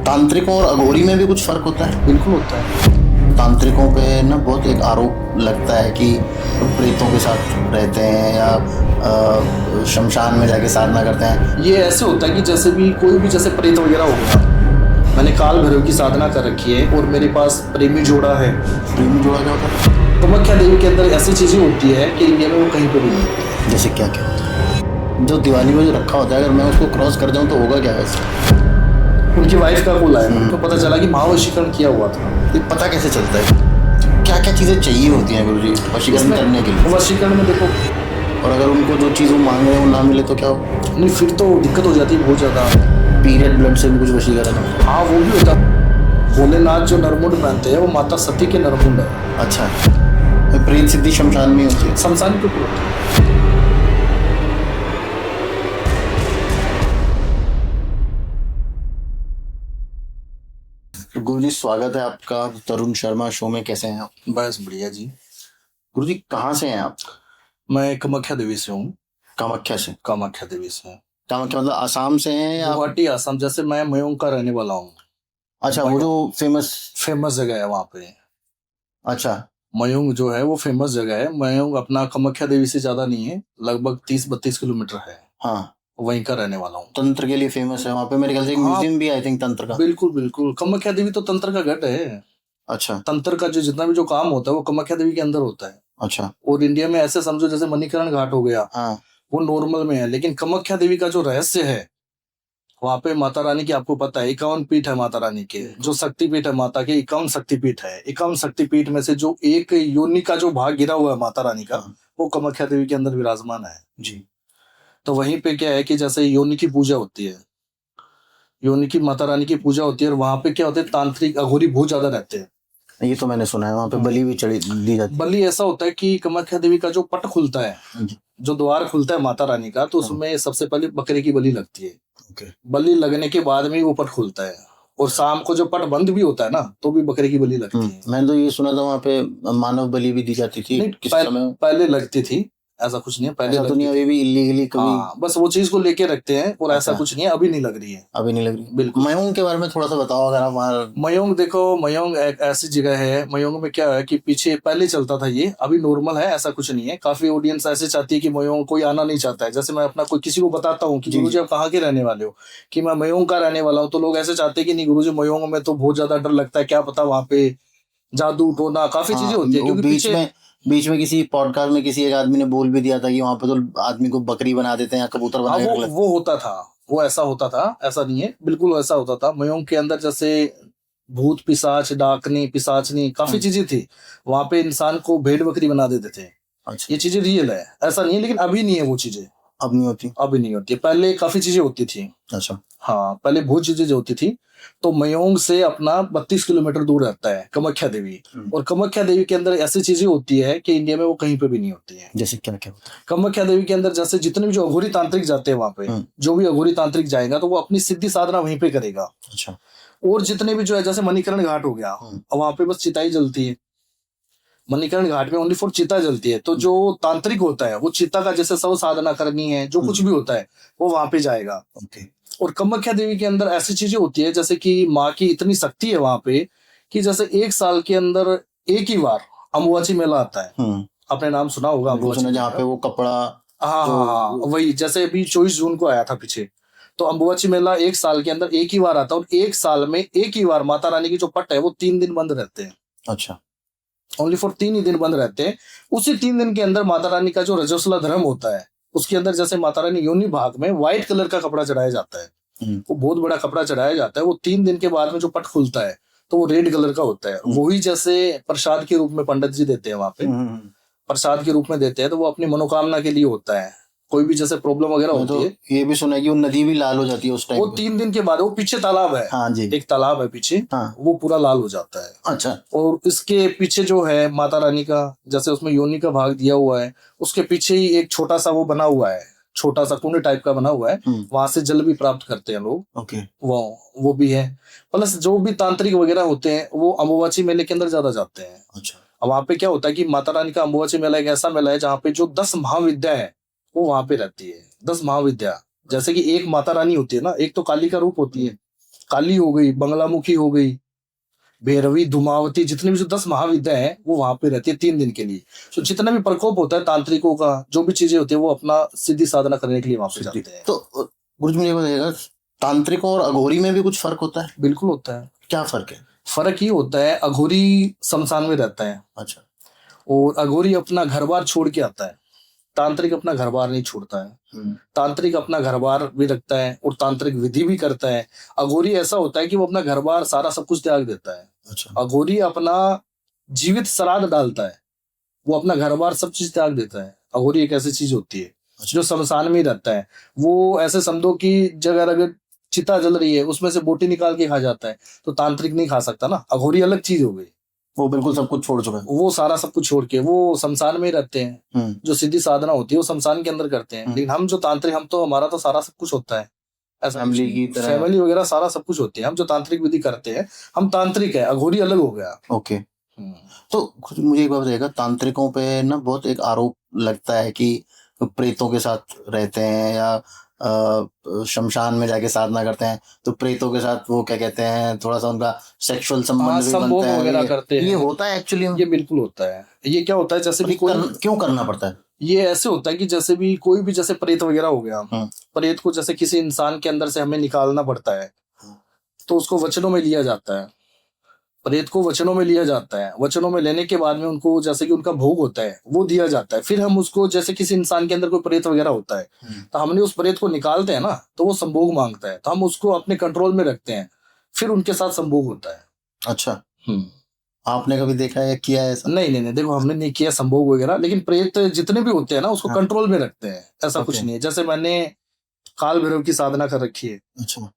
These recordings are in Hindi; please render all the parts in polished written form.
तांत्रिकों और अघोरी में भी कुछ फर्क होता है? बिल्कुल होता है। तांत्रिकों पे ना बहुत एक आरोप लगता है कि प्रेतों के साथ रहते हैं या शमशान में जाके साधना करते हैं। ये ऐसे होता है कि जैसे भी कोई भी जैसे प्रेत वगैरह हो गया, मैंने काल भैरव की साधना कर रखी है और मेरे पास प्रेमी जोड़ा है। प्रेमी जोड़ा क्या होता है? कामाख्या देवी के अंदर ऐसी चीजें होती है कि इंडिया में वो कहीं पे भी नहीं होती। जैसे क्या क्या होता है? जो दिवाली में जो रखा होता है, अगर मैं उसको क्रॉस कर जाऊँ तो होगा क्या वैसे? उनकी वाइफ का कॉल आया तो पता चला कि महावशीकरण किया हुआ था। ये पता कैसे चलता है? क्या क्या चीज़ें चाहिए होती हैं गुरुजी वशीकरण करने के लिए? वशीकरण में देखो, और अगर उनको जो चीज़ वो मांग रहे हैं वो ना मिले तो क्या हो? नहीं फिर तो दिक्कत हो जाती है बहुत ज्यादा। पीरियड ब्लड से भी कुछ वशीकरण है? हाँ वो भी होता। भोलेनाथ जो नरमुंड पहनते हैं वो माता सती के नरमुंड है। अच्छा, तो प्रेत सिद्धि शमशान में होती है? शमशान के ऊपर होता है। गुरुजी स्वागत है आपका तरुण शर्मा शो में। कैसे हैं आप? बस बढ़िया जी। गुरुजी कहाँ से हैं आप? मैं कामाख्या देवी से हूँ। कामाख्या से? कामाख्या देवी से। कामाख्या मतलब आसाम से हैं या? गुवाहाटी आसाम। जैसे मैं मयोंग का रहने वाला हूँ। अच्छा, वो जो फेमस फेमस जगह है वहाँ पे। अच्छा, मयोंग जो है वो फेमस जगह है। मयोंग अपना कामाख्या देवी से ज्यादा नहीं है, लगभग 30-32 किलोमीटर है। हाँ, वहीं का रहने वाला हूँ। तंत्र के लिए फेमस है वहाँ पे। मेरे ख्याल से एक हाँ, म्यूजियम भी आई थिंक तंत्र का। बिल्कुल बिल्कुल। कामाख्या देवी तो तंत्र का गढ़ है। अच्छा तंत्र का जो जितना भी जो काम होता है वो कामाख्या देवी के अंदर होता है। अच्छा। और इंडिया में ऐसे समझो जैसे मणिकरण घाट हो गया, हाँ वो नॉर्मल में है, लेकिन कामाख्या देवी का जो रहस्य है वहां पे माता रानी की आपको पता है 51 पीठ है माता रानी के। जो शक्तिपीठ है माता के 51 शक्तिपीठ है। 51 शक्तिपीठ में से जो एक योनि का जो भाग गिरा हुआ है माता रानी का, हाँ। वो कामाख्या देवी के अंदर विराजमान है। जी। तो वहीं पे क्या है कि जैसे योनि की पूजा होती है, योनि की माता रानी की पूजा होती है, और वहां पे क्या होते हैं तांत्रिक अघोरी बहुत ज्यादा रहते हैं। ये तो मैंने सुना है वहाँ पे बलि भी चढ़ी दी जाती है। बलि ऐसा होता है कि कामाख्या देवी का जो पट खुलता है, जी। जो द्वार खुलता है माता रानी का, तो उसमें सबसे पहले बकरे की बलि लगती है। ओके। बलि लगने के बाद में वो पट खुलता है, और शाम को जो पट बंद भी होता है ना, तो भी बकरे की बलि लगती है। मैंने तो ये सुना था वहाँ पे मानव बलि भी दी जाती थी नहीं, किस समय? पहले लगती थी, ऐसा कुछ नहीं है। पहले ऐसा तो लगती नहीं थी। अभी भी इलीगली कभी? हाँ, बस वो चीज को लेके रखते हैं, और ऐसा अच्छा। कुछ नहीं है, अभी नहीं लग रही है। अभी नहीं लग रही? बिल्कुल। मयूंग के बारे में थोड़ा सा बताओ अगर आप वहाँ। मयोंग देखो, मयोंग एक ऐसी जगह है। मयोंग में क्या है कि पीछे पहले चलता था ये, अभी नॉर्मल है, ऐसा कुछ नहीं है। काफी ऑडियंस ऐसे चाहती है कि मयोंग कोई आना नहीं चाहता है। जैसे मैं अपना कोई किसी को बताता हूँ कि जी, गुरुजी आप कहाँ के रहने वाले हो, कि मैं मयोंग का रहने वाला हूँ, तो लोग ऐसे चाहते हैं कि नहीं गुरुजी मयोंग में तो बहुत ज्यादा डर लगता है, क्या पता वहां पे जादू टोना काफी चीजें होती है, वो क्योंकि पीछे बीच में किसी पॉडकास्ट में किसी एक आदमी ने बोल भी दिया था कि वहां पे तो आदमी को बकरी बना देते हैं या कबूतर बना हाँ के रख लेते वो होता था। वो ऐसा होता था, ऐसा नहीं है, बिल्कुल ऐसा होता था। मयोंग के अंदर जैसे भूत पिशाच डाकनी पिशाचनी काफी चीजें थी। वहां पे इंसान को भेड़ बकरी बना देते थे। हैं। अच्छा, ये चीजें रियल है, ऐसा नहीं है, लेकिन अभी नहीं है वो चीजें। अब नहीं होती? अभी नहीं होती है, पहले काफी चीजें होती थी। अच्छा। हाँ, पहले बहुत चीजें जो होती थी। तो मयोंग से अपना 32 किलोमीटर दूर रहता है कामाख्या देवी। और कामाख्या देवी के अंदर ऐसी चीजें होती है कि इंडिया में वो कहीं पे भी नहीं होती है। जैसे क्या क्या होता है? कामाख्या देवी के अंदर जैसे जितने भी जो अघोरी तांत्रिक जाते हैं वहां पे, जो भी अघोरी तांत्रिक जाएगा तो वो अपनी सिद्धि साधना वहीं पे करेगा। अच्छा। और जितने भी जो है जैसे मणिकरण घाट हो गया, वहां पे बस चिता ही जलती है। मणिकरण घाट में ओनली फॉर चिता जलती है। तो जो तांत्रिक होता है वो चिता का जैसे सब साधना करनी है, जो कुछ भी होता है वो वहां पे जाएगा। ओके। और कामाख्या देवी के अंदर ऐसी चीजें होती है जैसे कि माँ की इतनी शक्ति है वहां पे, कि जैसे एक साल के अंदर एक ही बार अम्बुबाची मेला आता है। आपने नाम सुना होगा अम्बुबाची, जहाँ पे वो कपड़ा। हाँ हाँ हाँ, वही जैसे अभी 24 जून को आया था पीछे। तो अम्बुबाची मेला एक साल के अंदर एक ही बार आता है, और एक साल में एक ही बार माता रानी की जो पट है वो 3 दिन बंद रहते हैं। अच्छा। ओनली फॉर 3 ही दिन बंद रहते हैं। उसी 3 दिन के अंदर माता रानी का जो रजस्वला धर्म होता है, उसके अंदर जैसे माता रानी योनि भाग में व्हाइट कलर का कपड़ा चढ़ाया जाता है। वो बहुत बड़ा कपड़ा चढ़ाया जाता है। वो 3 दिन के बाद में जो पट खुलता है तो वो रेड कलर का होता है। वही जैसे प्रसाद के रूप में पंडित जी देते हैं वहां पे, प्रसाद के रूप में देते हैं। तो वो अपनी मनोकामना के लिए होता है। कोई भी जैसे प्रॉब्लम वगैरह होती है, ये भी सुना है कि वो नदी भी लाल हो जाती है उस टाइम वो 3 दिन के बाद। वो पीछे तालाब है, हाँ जी, एक तालाब है पीछे, वो पूरा लाल हो जाता है। अच्छा। और इसके पीछे जो है माता रानी का, जैसे उसमें योनि का भाग दिया हुआ है, उसके पीछे ही एक छोटा सा वो बना हुआ है, छोटा सा कुंड टाइप का बना हुआ है। वहां से जल भी प्राप्त करते हैं लोग। ओके। वो भी है। प्लस जो भी तांत्रिक वगैरह होते हैं वो अम्बुबाची मेले के अंदर ज्यादा जाते हैं। अच्छा। अब वहां पे क्या होता है कि माता रानी का अम्बुबाची मेला एक ऐसा मेला है जहाँ पे जो 10 महाविद्या है वो वहां पे रहती है। 10 महाविद्या, जैसे कि एक माता रानी होती है ना, एक तो काली का रूप होती है, काली हो गई, बंगलामुखी हो गई, भैरवी, धूमावती, जितने भी जो 10 महाविद्या हैं वो वहां पे रहती है 3 दिन के लिए। तो जितना भी प्रकोप होता है तांत्रिकों का, जो भी चीजें होती है वो अपना सिद्धि साधना करने के लिए वहां पे जाते हैं। तो गुरुजी मुझे बताइएगा, तांत्रिकों और अघोरी में भी कुछ फर्क होता है? बिल्कुल होता है। क्या फर्क है? फर्क ये होता है, अघोरी शमशान में रहता है अच्छा। और अघोरी अपना घर बार छोड़ के आता है, तांत्रिक अपना घर बार नहीं छोड़ता है। तांत्रिक अपना घर बार भी रखता है और तांत्रिक विधि भी करता है। अघोरी ऐसा होता है कि वो अपना घर बार सारा सब कुछ त्याग देता है। अच्छा। अघोरी अपना जीवित श्राद्ध डालता है, वो अपना घर बार सब चीज त्याग देता है। अघोरी एक ऐसी चीज होती है जो शमशान में ही रहता है। वो ऐसे समझो कि जगह अगर चिता जल रही है उसमें से बोटी निकाल के खा जाता है, तो तांत्रिक नहीं खा सकता ना। अघोरी अलग चीज हो गई, वो बिल्कुल सब कुछ छोड़ चुका है। वो सारा सब कुछ छोड़ के वो शमशान में ही रहते हैं। जो सिद्धि साधना होती है वो शमशान के अंदर करते हैं। लेकिन हम जो तांत्रिक, हम तो हमारा तो सारा सब कुछ होता है, ऐसा फैमिली की तरह, फैमिली वगैरह सारा सब कुछ होती है। हम जो तांत्रिक विधि करते हैं हम तांत्रिक है, अघोरी अलग हो गया। ओके। तो मुझे एक बात बताइएगा, तांत्रिकों पे ना बहुत एक आरोप लगता है कि प्रेतों के साथ रहते हैं या शमशान में जाके साधना करते हैं, तो प्रेतों के साथ वो क्या कहते हैं, थोड़ा सा उनका सेक्सुअल संबंध भी बनता है वगैरह करते हैं। ये होता है एक्चुअली? ये बिल्कुल होता है। ये क्या होता है, जैसे भी क्यों करना पड़ता है? ये ऐसे होता है कि जैसे भी कोई भी जैसे प्रेत वगैरह हो गया, प्रेत को जैसे किसी इंसान के अंदर से हमें निकालना पड़ता है, तो उसको वचनों में लिया जाता है। प्रेत को वचनों में लिया जाता है। वचनों में लेने के बाद में उनको जैसे कि उनका भोग होता है वो दिया जाता है। फिर हम उसको, जैसे किसी इंसान के अंदर कोई प्रेत वगैरह होता है तो हमने उस प्रेत को निकालते हैं ना, तो वो संभोग मांगता है, तो हम उसको अपने कंट्रोल में रखते हैं, फिर उनके साथ संभोग होता है। अच्छा। आपने कभी देखा है, किया है ऐसा? नहीं, देखो हमने नहीं किया संभोग वगैरह, लेकिन प्रेत जितने भी होते हैं ना उसको कंट्रोल में रखते हैं, ऐसा कुछ नहीं है। जैसे मैंने काल भैरव की साधना कर रखी है। अच्छा।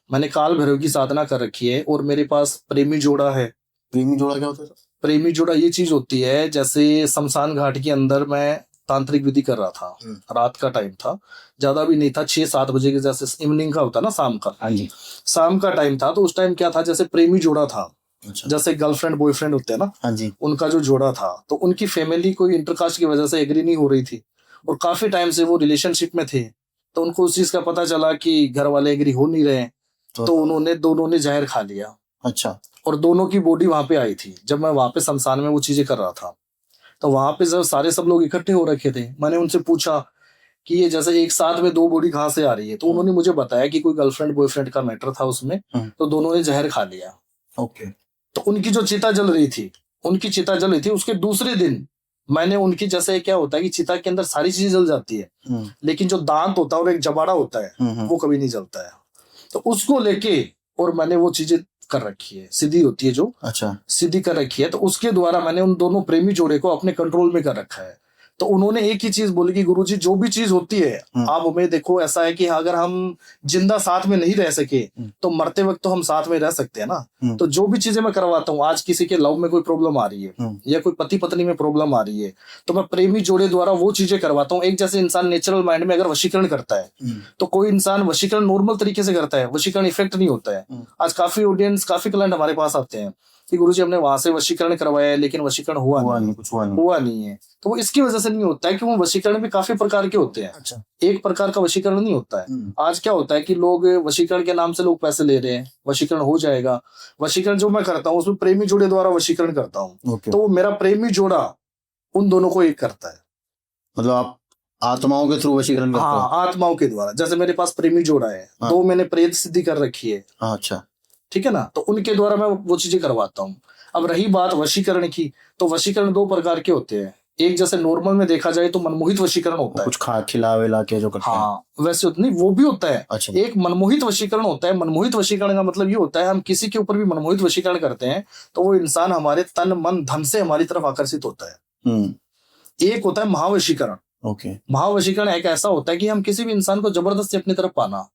मैंने काल भैरव की साधना कर रखी है और मेरे पास प्रेमी जोड़ा है। प्रेमी जोड़ा क्या होता है? प्रेमी जोड़ा ये चीज होती है, जैसे शमशान घाट के अंदर मैं तांत्रिक विधि कर रहा था, रात का टाइम था, ज्यादा भी नहीं था, 6-7 बजे के, जैसे इवनिंग का होता ना, शाम का। हाँ जी। शाम का टाइम था, तो उस टाइम क्या था, जैसे प्रेमी जोड़ा था। अच्छा। जैसे गर्लफ्रेंड बॉयफ्रेंड होते हैं ना, हाँ जी, उनका जो जोड़ा था, तो उनकी फैमिली कोई इंटरकास्ट की वजह से एग्री नहीं हो रही थी और काफी टाइम से वो रिलेशनशिप में थे। तो उनको उस चीज का पता चला कि घर वाले एग्री हो नहीं रहे, तो उन्होंने दोनों ने जहर खा लिया। अच्छा। और दोनों की बॉडी वहां पे आई थी। जब मैं वहां पे शमशान में वो चीजें कर रहा था, तो वहां पे जब सारे सब लोग इकट्ठे हो रखे थे, मैंने उनसे पूछा कि ये जैसे एक साथ में 2 बॉडी कहाँ से आ रही है, तो उन्होंने मुझे बताया कि कोई गर्लफ्रेंड बॉयफ्रेंड का मैटर था उसमें, तो दोनों ने जहर खा लिया। ओके। तो उनकी जो चिता जल रही थी, उसके दूसरे दिन मैंने उनकी, जैसे क्या होता है कि चिता के अंदर सारी चीजें जल जाती है, लेकिन जो दांत होता है और एक जबाड़ा होता है वो कभी नहीं जलता है, तो उसको लेके और मैंने वो चीजें कर रखी है, सिद्धि होती है जो। अच्छा। सिद्धि कर रखी है, तो उसके द्वारा मैंने उन दोनों प्रेमी जोड़े को अपने कंट्रोल में कर रखा है। तो उन्होंने एक ही चीज बोली कि गुरुजी जो भी चीज होती है आप हमें देखो, ऐसा है कि अगर हम जिंदा साथ में नहीं रह सके तो मरते वक्त तो हम साथ में रह सकते हैं ना। तो जो भी चीजें मैं करवाता हूँ, आज किसी के लव में कोई प्रॉब्लम आ रही है या कोई पति पत्नी में प्रॉब्लम आ रही है, तो मैं प्रेमी जोड़े द्वारा वो चीजें करवाता हूँ। एक जैसे इंसान नेचुरल माइंड में अगर वशीकरण करता है, तो कोई इंसान वशीकरण नॉर्मल तरीके से करता है, वशीकरण इफेक्ट नहीं होता है। आज काफी ऑडियंस, काफी क्लाइंट हमारे पास आते हैं कि गुरुजी हमने वहां से वशीकरण करवाया है लेकिन वशीकरण हुआ नहीं है। तो वो इसकी वजह से नहीं होता है कि वो वशीकरण भी काफी प्रकार के होते हैं। अच्छा। एक प्रकार का वशीकरण नहीं होता है। आज क्या होता है कि लोग वशीकरण के नाम से लोग पैसे ले रहे हैं, वशीकरण हो जाएगा। वशीकरण जो मैं करता हूँ उसमें प्रेमी जोड़े द्वारा वशीकरण करता हूँ, तो मेरा प्रेमी जोड़ा उन दोनों को एक करता है। मतलब आप आत्माओं के थ्रू वशीकरण करते हो? हाँ, आत्माओं के द्वारा। जैसे मेरे पास प्रेमी जोड़ा है, 2 मैंने प्रेत सिद्धि कर रखी है। अच्छा। ठीक है ना, तो उनके द्वारा मैं वो चीजें करवाता हूँ। अब रही बात वशीकरण की, तो वशीकरण 2 प्रकार के होते हैं। एक जैसे नॉर्मल में देखा जाए तो मनमोहित वशीकरण होता है, कुछ खिला विला के जो करते हैं। वैसे नहीं, वो भी होता है। अच्छा। एक मनमोहित वशीकरण होता है। मनमोहित वशीकरण का मतलब ये होता है हम किसी के ऊपर भी मनमोहित वशीकरण करते हैं तो वो इंसान हमारे तन मन धन से हमारी तरफ आकर्षित होता है। एक होता है महावशीकरण। ओके। महावशीकरण एक ऐसा होता है कि हम किसी भी इंसान को जबरदस्ती अपनी तरफ पाना।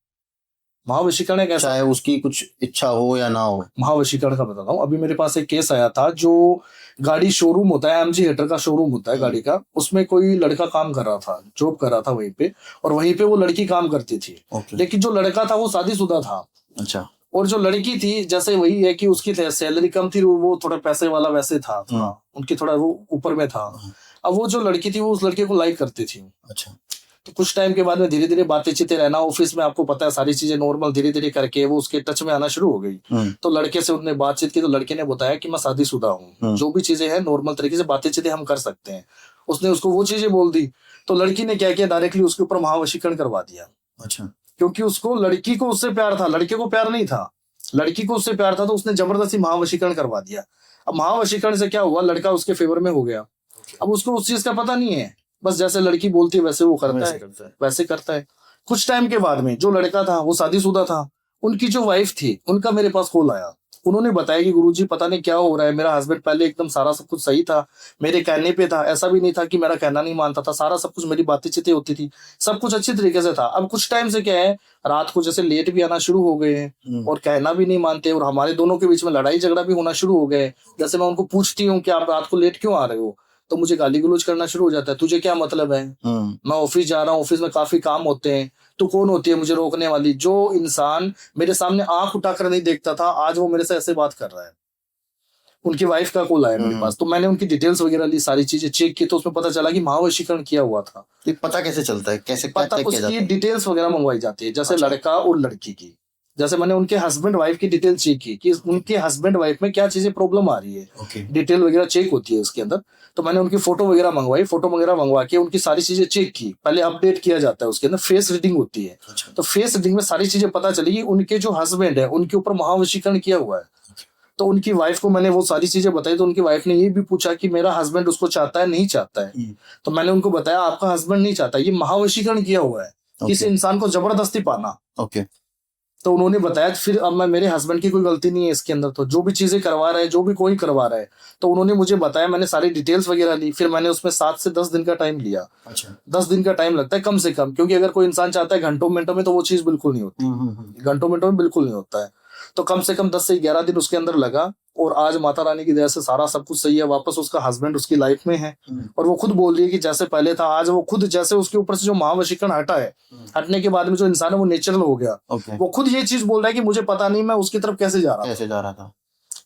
महावशीकरण एक ऐसा, चाहे उसकी कुछ इच्छा हो या ना हो। महावशीकरण का बताता हूँ। अभी मेरे पास एक केस आया था, जो गाड़ी शोरूम होता है, एमजी हेटर का शोरूम होता है गाड़ी का, उसमें कोई लड़का काम कर रहा था, जॉब कर रहा था वहीं पे, और वहीं पे वो लड़की काम करती थी। लेकिन जो लड़का था वो शादीशुदा था। अच्छा। और जो लड़की थी, जैसे वही है कि उसकी सैलरी कम थी, वो थोड़ा पैसे वाला वैसे था, उनकी थोड़ा वो ऊपर में था। अब वो जो लड़की थी वो उस लड़के को लाइक करती थी। अच्छा। तो कुछ टाइम के बाद में धीरे धीरे बातें चीतें रहना, ऑफिस में आपको पता है सारी चीजें नॉर्मल धीरे धीरे करके वो उसके टच में आना शुरू हो गई। तो लड़के से उन्होंने बातचीत की, तो लड़के ने बताया कि मैं शादीशुदा हूँ, जो भी चीजें हैं नॉर्मल तरीके से बातें चीतें हम कर सकते हैं। उसने उसको वो चीजें बोल दी, तो लड़की ने क्या किया, डायरेक्टली उसके ऊपर महावशीकरण करवा दिया। अच्छा। क्योंकि उसको लड़की को उससे प्यार था, लड़के को प्यार नहीं था, लड़की को उससे प्यार था, तो उसने जबरदस्ती महावशीकरण करवा दिया। अब महावशीकरण से क्या हुआ, लड़का उसके फेवर में हो गया। अब उसको उस चीज का पता नहीं है, बस जैसे लड़की बोलती है वैसे वो करता है, वैसे करता है। कुछ टाइम के बाद में जो लड़का था वो शादीशुदा था, उनकी जो वाइफ थी उनका मेरे पास कॉल आया। उन्होंने बताया कि गुरुजी पता नहीं क्या हो रहा है, मेरा हस्बैंड पहले एकदम सारा सब कुछ सही था, मेरे कहने पे था, ऐसा भी नहीं था कि मेरा कहना नहीं मानता था, सारा सब कुछ मेरी बातें चीतें होती थी, सब कुछ अच्छी तरीके से था। अब कुछ टाइम से क्या है, रात को जैसे लेट भी आना शुरू हो गए हैं और कहना भी नहीं मानते, और हमारे दोनों के बीच में लड़ाई झगड़ा भी होना शुरू हो गए। जैसे मैं उनको पूछती हूँ कि आप रात को लेट क्यों आ रहे हो, तो मुझे गाली गलौज करना शुरू हो जाता है, तुझे क्या मतलब है, मैं ऑफिस जा रहा हूँ, ऑफिस में काफी काम होते हैं, तू कौन होती है मुझे रोकने वाली। जो इंसान मेरे सामने आंख उठाकर नहीं देखता था, आज वो मेरे से ऐसे बात कर रहा है। उनकी वाइफ का कॉल आया मेरे पास, तो मैंने उनकी डिटेल्स वगैरह ली, सारी चीजें चेक की, तो उसमें पता चला कि महावशीकरण किया हुआ था। तो पता कैसे चलता है, कैसे पता उसकी डिटेल्स वगैरह मंगवाई जाती है, जैसे लड़का और लड़की की। जैसे मैंने उनके हस्बैंड वाइफ की डिटेल चेक की कि उनके हस्बैंड वाइफ में क्या चीजें प्रॉब्लम आ रही है, डिटेल वगैरह चेक होती है उसके अंदर। तो मैंने उनकी फोटो वगैरह मंगवाई, फोटो वगैरह मंगवा के उनकी सारी चीजें चेक की। पहले अपडेट किया जाता है, उसके अंदर फेस रीडिंग होती है। तो फेस रीडिंग में सारी चीजें पता चली कि उनके जो हस्बैंड है उनके ऊपर महावशीकरण किया हुआ है। तो उनकी वाइफ को मैंने वो सारी चीजें बताई, तो उनकी वाइफ ने ये भी पूछा कि मेरा हस्बैंड उसको चाहता है नहीं चाहता है। तो मैंने उनको बताया आपका हस्बैंड नहीं चाहता, ये महावशीकरण किया हुआ है, किसी इंसान को जबरदस्ती पाना। तो उन्होंने बताया फिर अब मैं, मेरे हस्बैंड की कोई गलती नहीं है इसके अंदर, तो जो भी चीजें करवा रहा है, जो भी कोई करवा रहा है, तो उन्होंने मुझे बताया, मैंने सारी डिटेल्स वगैरह ली। फिर मैंने उसमें 7 से 10 दिन का टाइम लिया। 10 दिन का टाइम लगता है कम से कम, क्योंकि अगर कोई इंसान चाहता है घंटों मिनटों में, तो वो चीज बिल्कुल नहीं होती, घंटों मिनटों में बिल्कुल नहीं होता है। तो कम से कम 10 से 11 दिन उसके अंदर लगा, और आज माता रानी की दया से सारा सब कुछ सही है। वापस उसका हस्बैंड उसकी लाइफ में है, और वो खुद बोल रही है कि जैसे पहले था, आज वो खुद जैसे उसके ऊपर से जो महावशीकरण हटा है, हटने के बाद में जो इंसान है वो नेचुरल हो गया। वो खुद ये चीज बोल रहा है कि मुझे पता नहीं मैं उसकी तरफ कैसे जा रहा था।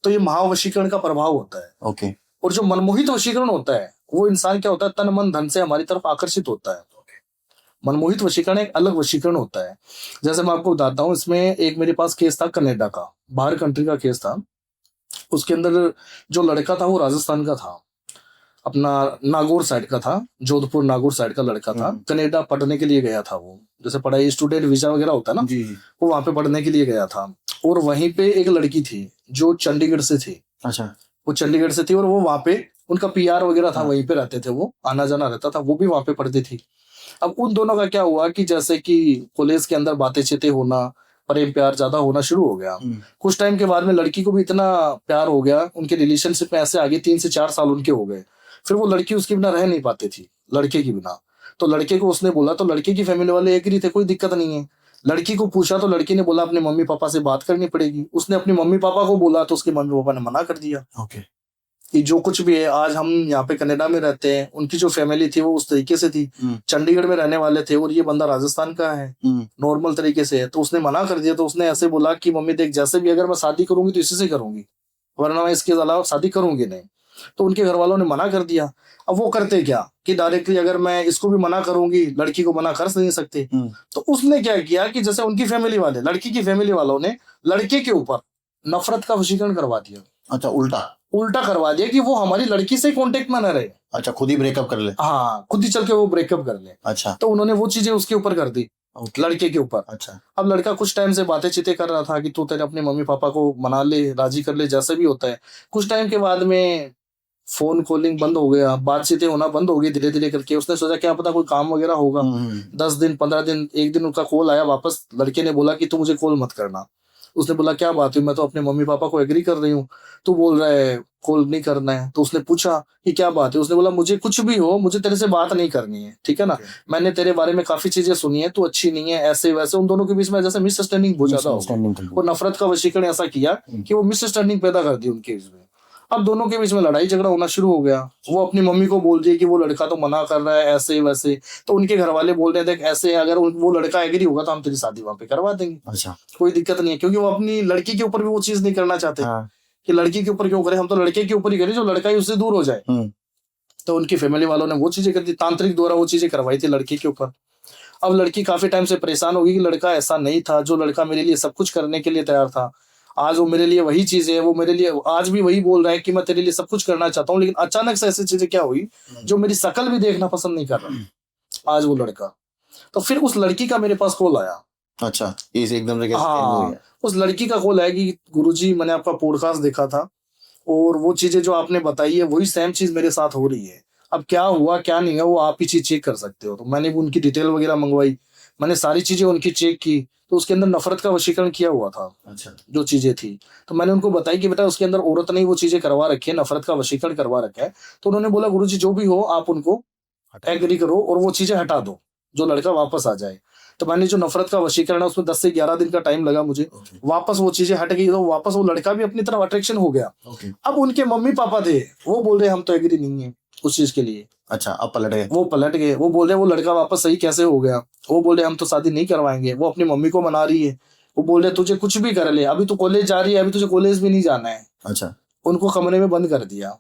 तो ये महावशीकरण का प्रभाव होता है। और जो मनमोहित वशीकरण होता है, वो इंसान क्या होता है, तन मन धन से हमारी तरफ आकर्षित होता है। मनमोहित वशीकरण एक अलग वशीकरण होता है। जैसे मैं आपको बताता हूँ, इसमें एक मेरे पास केस था कनाडा का, बाहर कंट्री का केस था। उसके अंदर जो लड़का था वो राजस्थान का था, अपना नागौर साइड का था, जोधपुर नागौर साइड का लड़का था। कनाडा पढ़ने के लिए गया था वो, जैसे पढ़ाई स्टूडेंट वीजा वगैरह होता है ना, वो वहां पे पढ़ने के लिए गया था। और वहीं पे एक लड़की थी जो चंडीगढ़ से थी। वो चंडीगढ़ से थी, और वो वहां पे उनका पीआर वगैरह था, वहीं पे रहते थे, वो आना जाना रहता था, वो भी वहां पे पढ़ती थी। अब उन दोनों का क्या हुआ कि जैसे कि कॉलेज के अंदर बातें चीतें होना, प्रेम प्यार ज्यादा होना शुरू हो गया। कुछ टाइम के बाद में लड़की को भी इतना प्यार हो गया, उनके रिलेशनशिप में ऐसे आगे 3 से 4 साल उनके हो गए। फिर वो लड़की उसके बिना रह नहीं पाती थी, लड़के के बिना। तो लड़के को उसने बोला, तो लड़के की फैमिली वाले एग्री थे, कोई दिक्कत नहीं है। लड़की को पूछा तो लड़की ने बोला अपने मम्मी पापा से बात करनी पड़ेगी। उसने अपने मम्मी पापा को बोला, तो उसके मम्मी पापा ने मना कर दिया कि जो कुछ भी है, आज हम यहाँ पे कनाडा में रहते हैं, उनकी जो फैमिली थी वो उस तरीके से थी, चंडीगढ़ में रहने वाले थे, और ये बंदा राजस्थान का है, नॉर्मल तरीके से है। तो उसने मना कर दिया। तो उसने ऐसे बोला कि मम्मी देख, जैसे भी अगर मैं शादी करूंगी तो इसी से करूंगी, वरना मैं इसके अलावा शादी करूंगी नहीं। तो उनके घर वालों ने मना कर दिया। अब वो करते क्या कि डायरेक्टली अगर मैं इसको भी मना करूंगी, लड़की को मना कर नहीं सकते। तो उसने क्या किया कि जैसे उनकी फैमिली वाले, लड़की की फैमिली वालों ने लड़के के ऊपर नफरत का वशीकरण करवा दिया। अच्छा, उल्टा करवा दिया कि वो हमारी लड़की से कांटेक्ट में न रहे। अच्छा, खुद ही ब्रेकअप कर ले। हाँ, खुद ही चल के वो ब्रेकअप कर ले। अच्छा, तो उन्होंने वो चीजें उसके ऊपर कर दी, लड़के के ऊपर। अच्छा, अब लड़का कुछ टाइम से बातें चीतें कर रहा था कि तू तेरे अपने मम्मी पापा को मना ले, राजी कर ले, जैसे भी होता है। कुछ टाइम के बाद में फोन कॉलिंग बंद हो गया, बातचीतें होना बंद हो गई धीरे धीरे करके। उसने सोचा क्या पता कोई काम वगैरह होगा। 10 दिन 15 दिन, एक दिन उनका कॉल आया वापस। लड़के ने बोला कि तू मुझे कॉल मत करना। उसने बोला क्या बात हुई, मैं तो अपने मम्मी पापा को एग्री कर रही हूँ, तू बोल रहा है कॉल नहीं करना है। तो उसने पूछा कि क्या बात है। उसने बोला मुझे कुछ भी हो, मुझे तेरे से बात नहीं करनी है, ठीक है ना। मैंने तेरे बारे में काफी चीजें सुनी है, तू अच्छी नहीं है, ऐसे वैसे। उन दोनों के बीच में जैसे मिसअंडरस्टैंडिंग बहुत ज्यादा हो, और नफरत का वशीकरण ऐसा किया कि वो मिसअंडरस्टैंडिंग पैदा कर दी उनके बीच में। अब दोनों के बीच में लड़ाई झगड़ा होना शुरू हो गया। वो अपनी मम्मी को बोल रही है कि वो लड़का तो मना कर रहा है, ऐसे वैसे। तो उनके घर वाले बोल रहे हैं देख ऐसे अगर वो लड़का एग्री होगा तो हम तेरी शादी वहां पे करवा देंगे। अच्छा, कोई दिक्कत नहीं है, क्योंकि वो अपनी लड़की के ऊपर भी वो चीज नहीं करना चाहते। कि लड़की के ऊपर क्यों करें, हम तो लड़के के ऊपर ही करें जो लड़का ही उससे दूर हो जाए। तो उनकी फैमिली वालों ने वो चीजें कर दी, तांत्रिक द्वारा वो चीजें करवाई थी लड़की के ऊपर। अब लड़की काफी टाइम से परेशान होगी कि लड़का ऐसा नहीं था, जो लड़का मेरे लिए सब कुछ करने के लिए तैयार था, आज वो मेरे लिए वही चीज है, वो मेरे लिए आज भी वही बोल रहा है कि मैं तेरे लिए सब कुछ करना चाहता हूँ, लेकिन अचानक से ऐसी चीजें क्या हुई जो मेरी शक्ल भी देखना पसंद नहीं कर रहा आज वो लड़का। तो फिर उस लड़की का मेरे पास कॉल आया। अच्छा, इसे एकदम से कैसे change हो हाँ, गया? उस लड़की का कॉल आया कि गुरुजी मैंने आपका पॉडकास्ट देखा था और वो चीजें जो आपने बताई है वही सेम चीज मेरे साथ हो रही है। अब क्या हुआ क्या नहीं है वो आप ही चीज चेक कर सकते हो। तो मैंने भी उनकी डिटेल वगैरह मंगवाई, मैंने सारी चीजें उनकी चेक की, तो उसके अंदर नफरत का वशीकरण किया हुआ था। अच्छा, जो चीजें थी तो मैंने उनको बताई कि बेटा उसके अंदर औरत ने ही वो चीजें करवा रखी है, नफरत का वशीकरण करवा रखा है। तो उन्होंने बोला गुरुजी जो भी हो आप उनको एग्री करो और वो चीजें हटा दो, जो लड़का वापस आ जाए। तो मैंने जो नफरत का वशीकरण है उसमें 10 से 11 दिन का टाइम लगा मुझे। ओके, वापस वो चीजें हट गई, तो वापस वो लड़का भी अपनी तरफ अट्रैक्शन हो गया। ओके। अब उनके मम्मी पापा थे, वो बोल रहे हम तो एग्री नहीं है उस चीज के लिए। अच्छा, अब पलट गए। वो पलट गए, वो बोल रहे वो लड़का वापस सही कैसे हो गया। वो बोल रहे हम तो शादी नहीं करवाएंगे। वो अपनी मम्मी को मना रही है, वो बोल रहे तुझे कुछ भी कर ले, अभी तो कॉलेज जा रही है, अभी तुझे कॉलेज भी नहीं जाना है। अच्छा, उनको कमरे में बंद कर दिया।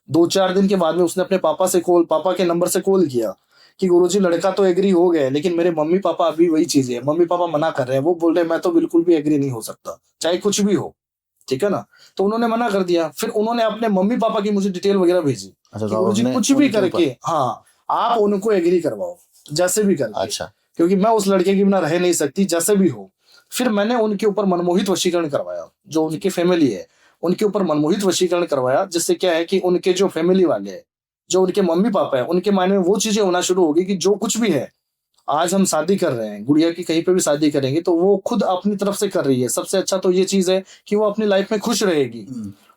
2-4 दिन के बाद में उसने अपने पापा के नंबर से कॉल किया कि गुरुजी लड़का तो एग्री हो गया, लेकिन मेरे मम्मी पापा अभी वही चीजें है, मम्मी पापा मना कर रहे हैं। वो बोल रहे हैं मैं तो बिल्कुल भी एग्री नहीं हो सकता, चाहे कुछ भी हो, ठीक है ना। तो उन्होंने मना कर दिया। फिर उन्होंने अपने मम्मी पापा की मुझे डिटेल वगैरह भेजी अच्छा, कि तो गुरुजी आपने कुछ भी उनके करके ऊपर। हाँ आप उनको एग्री करवाओ, जैसे भी करके, अच्छा, क्योंकि मैं उस लड़के के बिना रह नहीं सकती, जैसे भी हो। फिर मैंने उनके ऊपर मनमोहित वशीकरण करवाया, जो उनकी फैमिली है उनके ऊपर मनमोहित वशीकरण करवाया, जिससे क्या है कि उनके जो फैमिली वाले हैं, जो उनके मम्मी पापा है, उनके माइंड में वो चीजें होना शुरू होगी कि जो कुछ भी है, आज हम शादी कर रहे हैं, गुड़िया की कहीं पे भी शादी करेंगे तो वो खुद अपनी तरफ से कर रही है। सबसे अच्छा तो ये चीज है कि वो अपनी लाइफ में खुश रहेगी।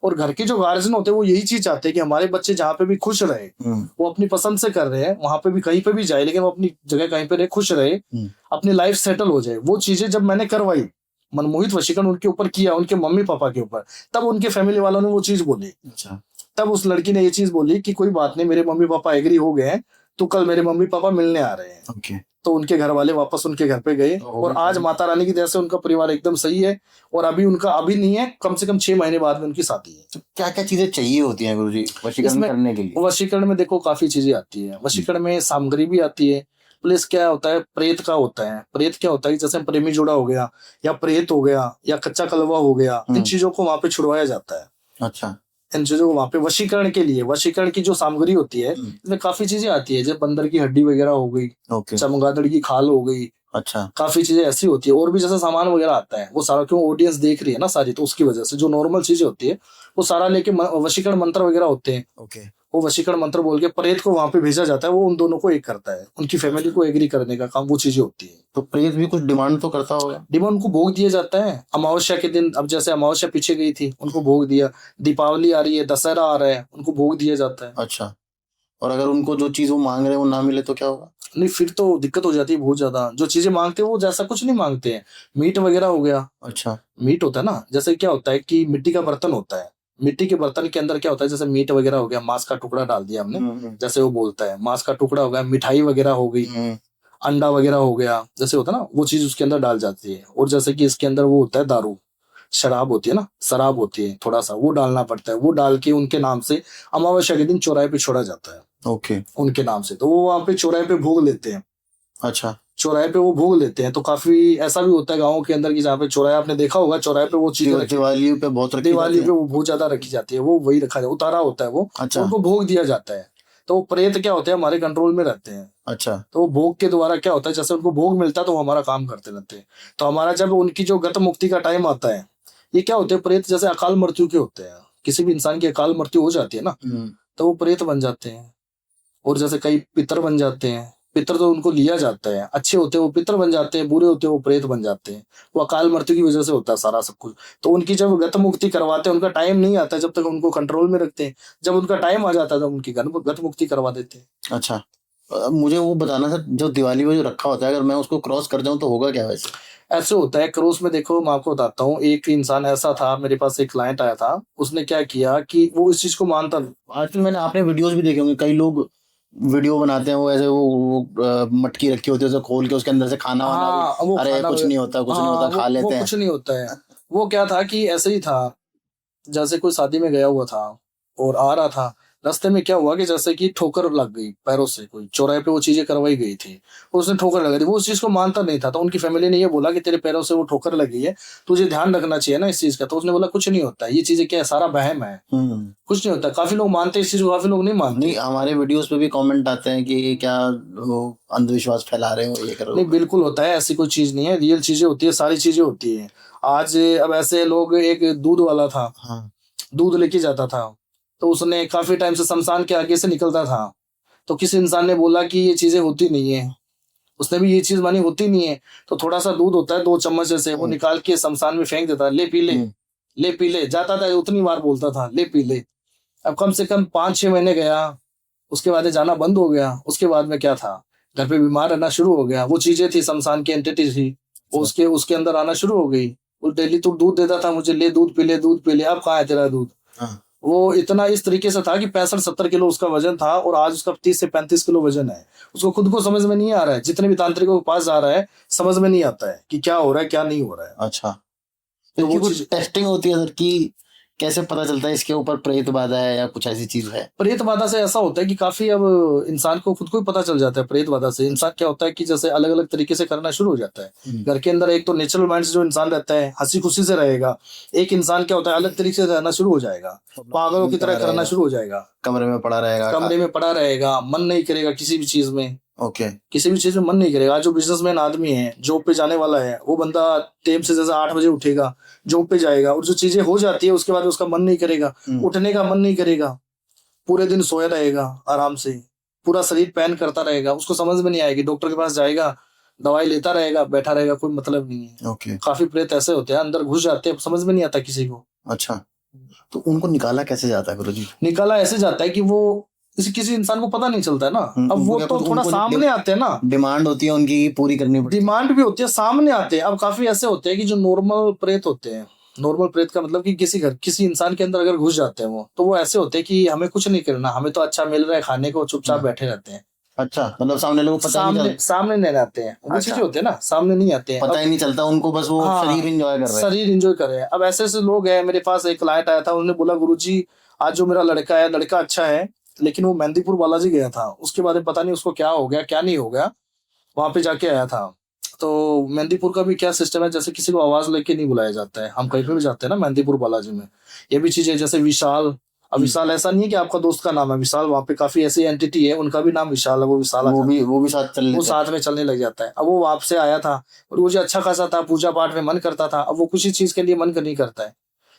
और घर के जो गार्जियन होते हैं वो यही चीज चाहते हैं कि हमारे बच्चे जहाँ पे भी खुश रहे, वो अपनी पसंद से कर रहे हैं, वहां पे भी कहीं पे भी जाए, लेकिन वो अपनी जगह कहीं पे रहे, खुश रहे, अपनी लाइफ सेटल हो जाए। वो चीजें जब मैंने करवाई, मनमोहित वशीकरण उनके ऊपर किया, उनके मम्मी पापा के ऊपर, तब उनके फैमिली वालों ने वो चीज बोली। अच्छा, तब उस लड़की ने ये चीज बोली कि कोई बात नहीं, मेरे मम्मी पापा एग्री हो गए हैं, तो कल मेरे मम्मी पापा मिलने आ रहे हैं। ओके। तो उनके घर वाले वापस उनके घर पे गए और आज माता रानी की दया से उनका परिवार एकदम सही है। और अभी नहीं है, कम से कम 6 महीने बाद में उनकी शादी है। तो क्या क्या चीजें चाहिए होती हैं गुरुजी वशीकरण इसमें करने के लिए? वशीकरण में देखो काफी चीजें आती है। वशीकरण में सामग्री भी आती है, प्लस क्या होता है प्रेत का होता है। प्रेत क्या होता है, जैसे प्रेमी जोड़ा हो गया या प्रेत हो गया या कच्चा कलवा हो गया, इन चीजों को वहां पे छुड़वाया जाता है। अच्छा, इन चीजों को वहां पे वशीकरण के लिए, वशीकरण की जो सामग्री होती है इसमें काफी चीजें आती है, जैसे बंदर की हड्डी वगैरह हो गई, ओके। चमगादड़ की खाल हो गई, अच्छा, काफी चीजें ऐसी होती है। और भी जैसे सामान वगैरह आता है, वो सारा क्यों ऑडियंस देख रही है ना सारी, तो उसकी वजह से जो नॉर्मल चीजें होती है वो सारा लेके वशीकरण मंत्र वगैरह होते हैं, ओके। वो वशीकरण मंत्र बोल के प्रेत को वहां पे भेजा जाता है। वो उन दोनों को एक करता है, उनकी फैमिली को एग्री करने का काम वो चीजें होती है। तो प्रेत भी कुछ डिमांड तो करता होगा? डिमांड उनको भोग दिया जाता है अमावस्या के दिन। अब जैसे अमावस्या पीछे गई थी, उनको भोग दिया। दीपावली आ रही है, दशहरा आ रहा है, उनको भोग दिया जाता है। अच्छा, और अगर उनको जो चीज वो मांग रहे हैं वो ना मिले तो क्या होगा? नहीं, फिर तो दिक्कत हो जाती है बहुत ज्यादा। जो चीजें मांगते हैं वो जैसा कुछ नहीं मांगते हैं। मीट वगैरह हो गया, अच्छा, मीट होता है ना, जैसे क्या होता है कि मिट्टी का बर्तन होता है, मिट्टी के बर्तन के अंदर क्या होता है, जैसे मीट वगैरह हो गया, मांस का टुकड़ा डाल दिया हमने, जैसे वो बोलता है मांस का टुकड़ा हो गया, मिठाई वगैरह हो गई, अंडा वगैरह हो गया, जैसे होता है ना, वो चीज उसके अंदर डाल जाती है। और जैसे कि इसके अंदर वो होता है दारू, शराब होती है ना, शराब होती है, थोड़ा सा वो डालना पड़ता है। वो डाल के उनके नाम से अमावस्या के दिन चौराहे पे छोड़ा जाता है, ओके। उनके नाम से। तो वो वहां पे चौराहे पे भोग लेते हैं। अच्छा, चौराहे पे वो भोग लेते हैं। तो काफी ऐसा भी होता है गाँव के अंदर की जहाँ पे चौराहे, आपने देखा होगा चौराहे पे वो चीजें दिवाली पे बहुत रखी दिवाली जाती पे है। वो बहुत ज्यादा रखी जाती है, वो वही रखा जाता है, उतारा होता है वो, अच्छा, उनको भोग दिया जाता है। तो वो प्रेत क्या होते हैं, हमारे कंट्रोल में रहते हैं। अच्छा, तो वो भोग के द्वारा क्या होता है, जैसे उनको भोग मिलता है तो वो हमारा काम करते रहते हैं। तो हमारा जब उनकी जो गत मुक्ति का टाइम आता है, ये क्या होते हैं प्रेत जैसे अकाल मृत्यु के होते हैं। किसी भी इंसान की अकाल मृत्यु हो जाती है ना, तो वो प्रेत बन जाते हैं। और जैसे कई पितर बन जाते हैं, पितर तो उनको लिया जाता है, अच्छे होते हैं वो पितर बन जाते हैं, बुरे होते हैं वो प्रेत बन जाते हैं। वो अकाल मृत्यु की वजह से होता है सारा सब कुछ। तो उनकी जब गत मुक्ति करवाते हैं, उनका टाइम नहीं आता जब तक उनको कंट्रोल में रखते हैं। जब उनका टाइम आ जाता है तब उनकी गत मुक्ति करवा देते हैं। अच्छा। मुझे वो बताना सर, जो दिवाली में जो रखा होता है अगर मैं उसको क्रॉस कर जाऊं तो होगा क्या वैसे? ऐसे होता है क्रॉस में, देखो मैं आपको बताता हूँ। एक इंसान ऐसा था, मेरे पास एक क्लाइंट आया था, उसने क्या किया कि वो इस चीज को मानता। आजकल मैंने आपने वीडियोस भी देखे होंगे, कई लोग वीडियो बनाते हैं वो ऐसे वो मटकी रखी होती है उसे खोल के उसके अंदर से खाना वाना हाँ, भी, वो अरे खाना कुछ नहीं होता कुछ नहीं होता, खा वो लेते हैं। कुछ नहीं होता है। वो क्या था कि ऐसे ही था, जैसे कोई शादी में गया हुआ था और आ रहा था, रास्ते में क्या हुआ कि जैसे कि ठोकर लग गई पैरों से, कोई चौराहे पे वो चीजें करवाई गई थी, उसने ठोकर लगा दी, वो उस चीज को मानता नहीं था। तो उनकी फैमिली ने ये बोला कि तेरे पैरों से वो ठोकर लगी है, तुझे ध्यान रखना चाहिए ना इस चीज का। तो उसने बोला कुछ नहीं होता, ये चीजें क्या है, सारा वहम है, कुछ नहीं होता। काफी लोग मानते हैं इस चीज को, काफी लोग नहीं मानते। नहीं, हमारे वीडियोस पे भी कमेंट आते हैं कि क्या वो अंधविश्वास फैला रहे हो, ये करो। नहीं, बिल्कुल होता है, ऐसी कोई चीज नहीं है, रियल चीजें होती है, सारी चीजें होती है। आज अब ऐसे लोग, एक दूध वाला था, हाँ। दूध लेके जाता था, तो उसने काफी टाइम से शमशान के आगे से निकलता था। तो किसी इंसान ने बोला कि ये चीजें होती नहीं है, उसने भी ये चीज मानी होती नहीं है। तो थोड़ा सा दूध होता है 2 चम्मच जैसे, वो निकाल के शमशान में फेंक देता, ले पी ले, ले पी ले, जाता था उतनी बार बोलता था ले पी ले। अब कम से कम 5-6 महीने गया, उसके बाद ये जाना बंद हो गया। उसके बाद में क्या था, घर पे बीमार रहना शुरू हो गया। वो चीजें थी, शमशान की एंटिटी थी, वो उसके उसके अंदर आना शुरू हो गई। वो डेली तू दूध देता था मुझे, ले दूध पी ले, दूध पी ले, अब कहाँ है तेरा दूध। वो इतना इस तरीके से था कि 65-70 किलो उसका वजन था, और आज उसका 30 से 35 किलो वजन है। उसको खुद को समझ में नहीं आ रहा है, जितने भी तांत्रिकों के पास जा रहा है समझ में नहीं आता है कि क्या हो रहा है क्या नहीं हो रहा है। अच्छा, तो तो वो कुछ टेस्टिंग होती है सर कि कैसे पता चलता है इसके ऊपर प्रेत बाधा है या कुछ ऐसी चीज है? प्रेत बाधा से ऐसा होता है कि काफी अब इंसान को खुद को ही पता चल जाता है। प्रेत बाधा से इंसान क्या होता है कि जैसे अलग अलग तरीके से करना शुरू हो जाता है। घर के अंदर एक तो नेचुरल माइंड से जो इंसान रहता है, हंसी खुशी से रहेगा। एक इंसान क्या होता है, अलग तरीके से रहना शुरू हो जाएगा, पागलों की तरह करना शुरू हो जाएगा, कमरे में पड़ा रहेगा, कमरे में पड़ा रहेगा, मन नहीं करेगा किसी भी चीज में। ओके। किसी भी चीज में मन नहीं करेगा। आज जो बिजनेसमैन आदमी है, जॉब पे जाने वाला है, वो बंदा टाइम से जैसे 8 बजे उठेगा, जॉब पे जाएगा, और जो चीजें हो जाती है उसके बाद उसका मन नहीं करेगा, उठने का मन नहीं करेगा, पूरे दिन सोया रहेगा आराम से, पूरा शरीर पैन करता रहेगा, उसको समझ में नहीं आएगी, डॉक्टर के पास जाएगा, दवाई लेता रहेगा, बैठा रहेगा, कोई मतलब नहीं है। ओके। काफी प्रेत ऐसे होते हैं, अंदर घुस जाते हैं, समझ में नहीं आता किसी को। अच्छा, तो उनको निकाला कैसे जाता है गुरुजी? निकाला ऐसे जाता है कि वो किसी इंसान को पता नहीं चलता है ना। अब वो तो थोड़ा सामने आते हैं ना, डिमांड होती है उनकी पूरी करनी पड़ती है। डिमांड भी होती है, सामने आते हैं। अब काफी ऐसे होते हैं कि जो नॉर्मल प्रेत होते हैं, नॉर्मल प्रेत का मतलब कि किसी इंसान के अंदर अगर घुस जाते हैं वो, तो वो ऐसे होते हैं कि हमें कुछ नहीं करना, हमें तो अच्छा मिल रहा है खाने को, चुपचाप बैठे रहते हैं। अच्छा, मतलब सामने लोग सामने नहीं आते हैं, वो चीजें होते हैं ना, सामने नहीं आते हैं, पता ही नहीं चलता उनको, बस वो शरीर एंजॉय कर रहे हैं, शरीर एंजॉय कर रहे हैं। अब ऐसे ऐसे लोग हैं, मेरे पास एक क्लाइंट आया था, उन्होंने बोला गुरुजी आज जो मेरा लड़का है, लड़का अच्छा है, लेकिन वो मेहंदीपुर बालाजी गया था, उसके बाद पता नहीं उसको क्या हो गया क्या नहीं हो गया, वहां पे जाके आया था। तो मेहंदीपुर का भी क्या सिस्टम है, जैसे किसी को आवाज लेके नहीं बुलाया जाता है, हम कहीं पे भी जाते हैं ना मेहंदीपुर बालाजी में, ये भी चीज है। जैसे विशाल, अब विशाल ऐसा नहीं है कि आपका दोस्त का नाम है विशाल, वहाँ पे काफी ऐसी एंटिटी है, उनका भी नाम विशाल है, वो विशाल वो भी साथ में चलने लग जाता है। अब वो वहां से आया था, और मुझे अच्छा खासा था, पूजा पाठ में मन करता था, अब वो किसी चीज के लिए मन नहीं करता है।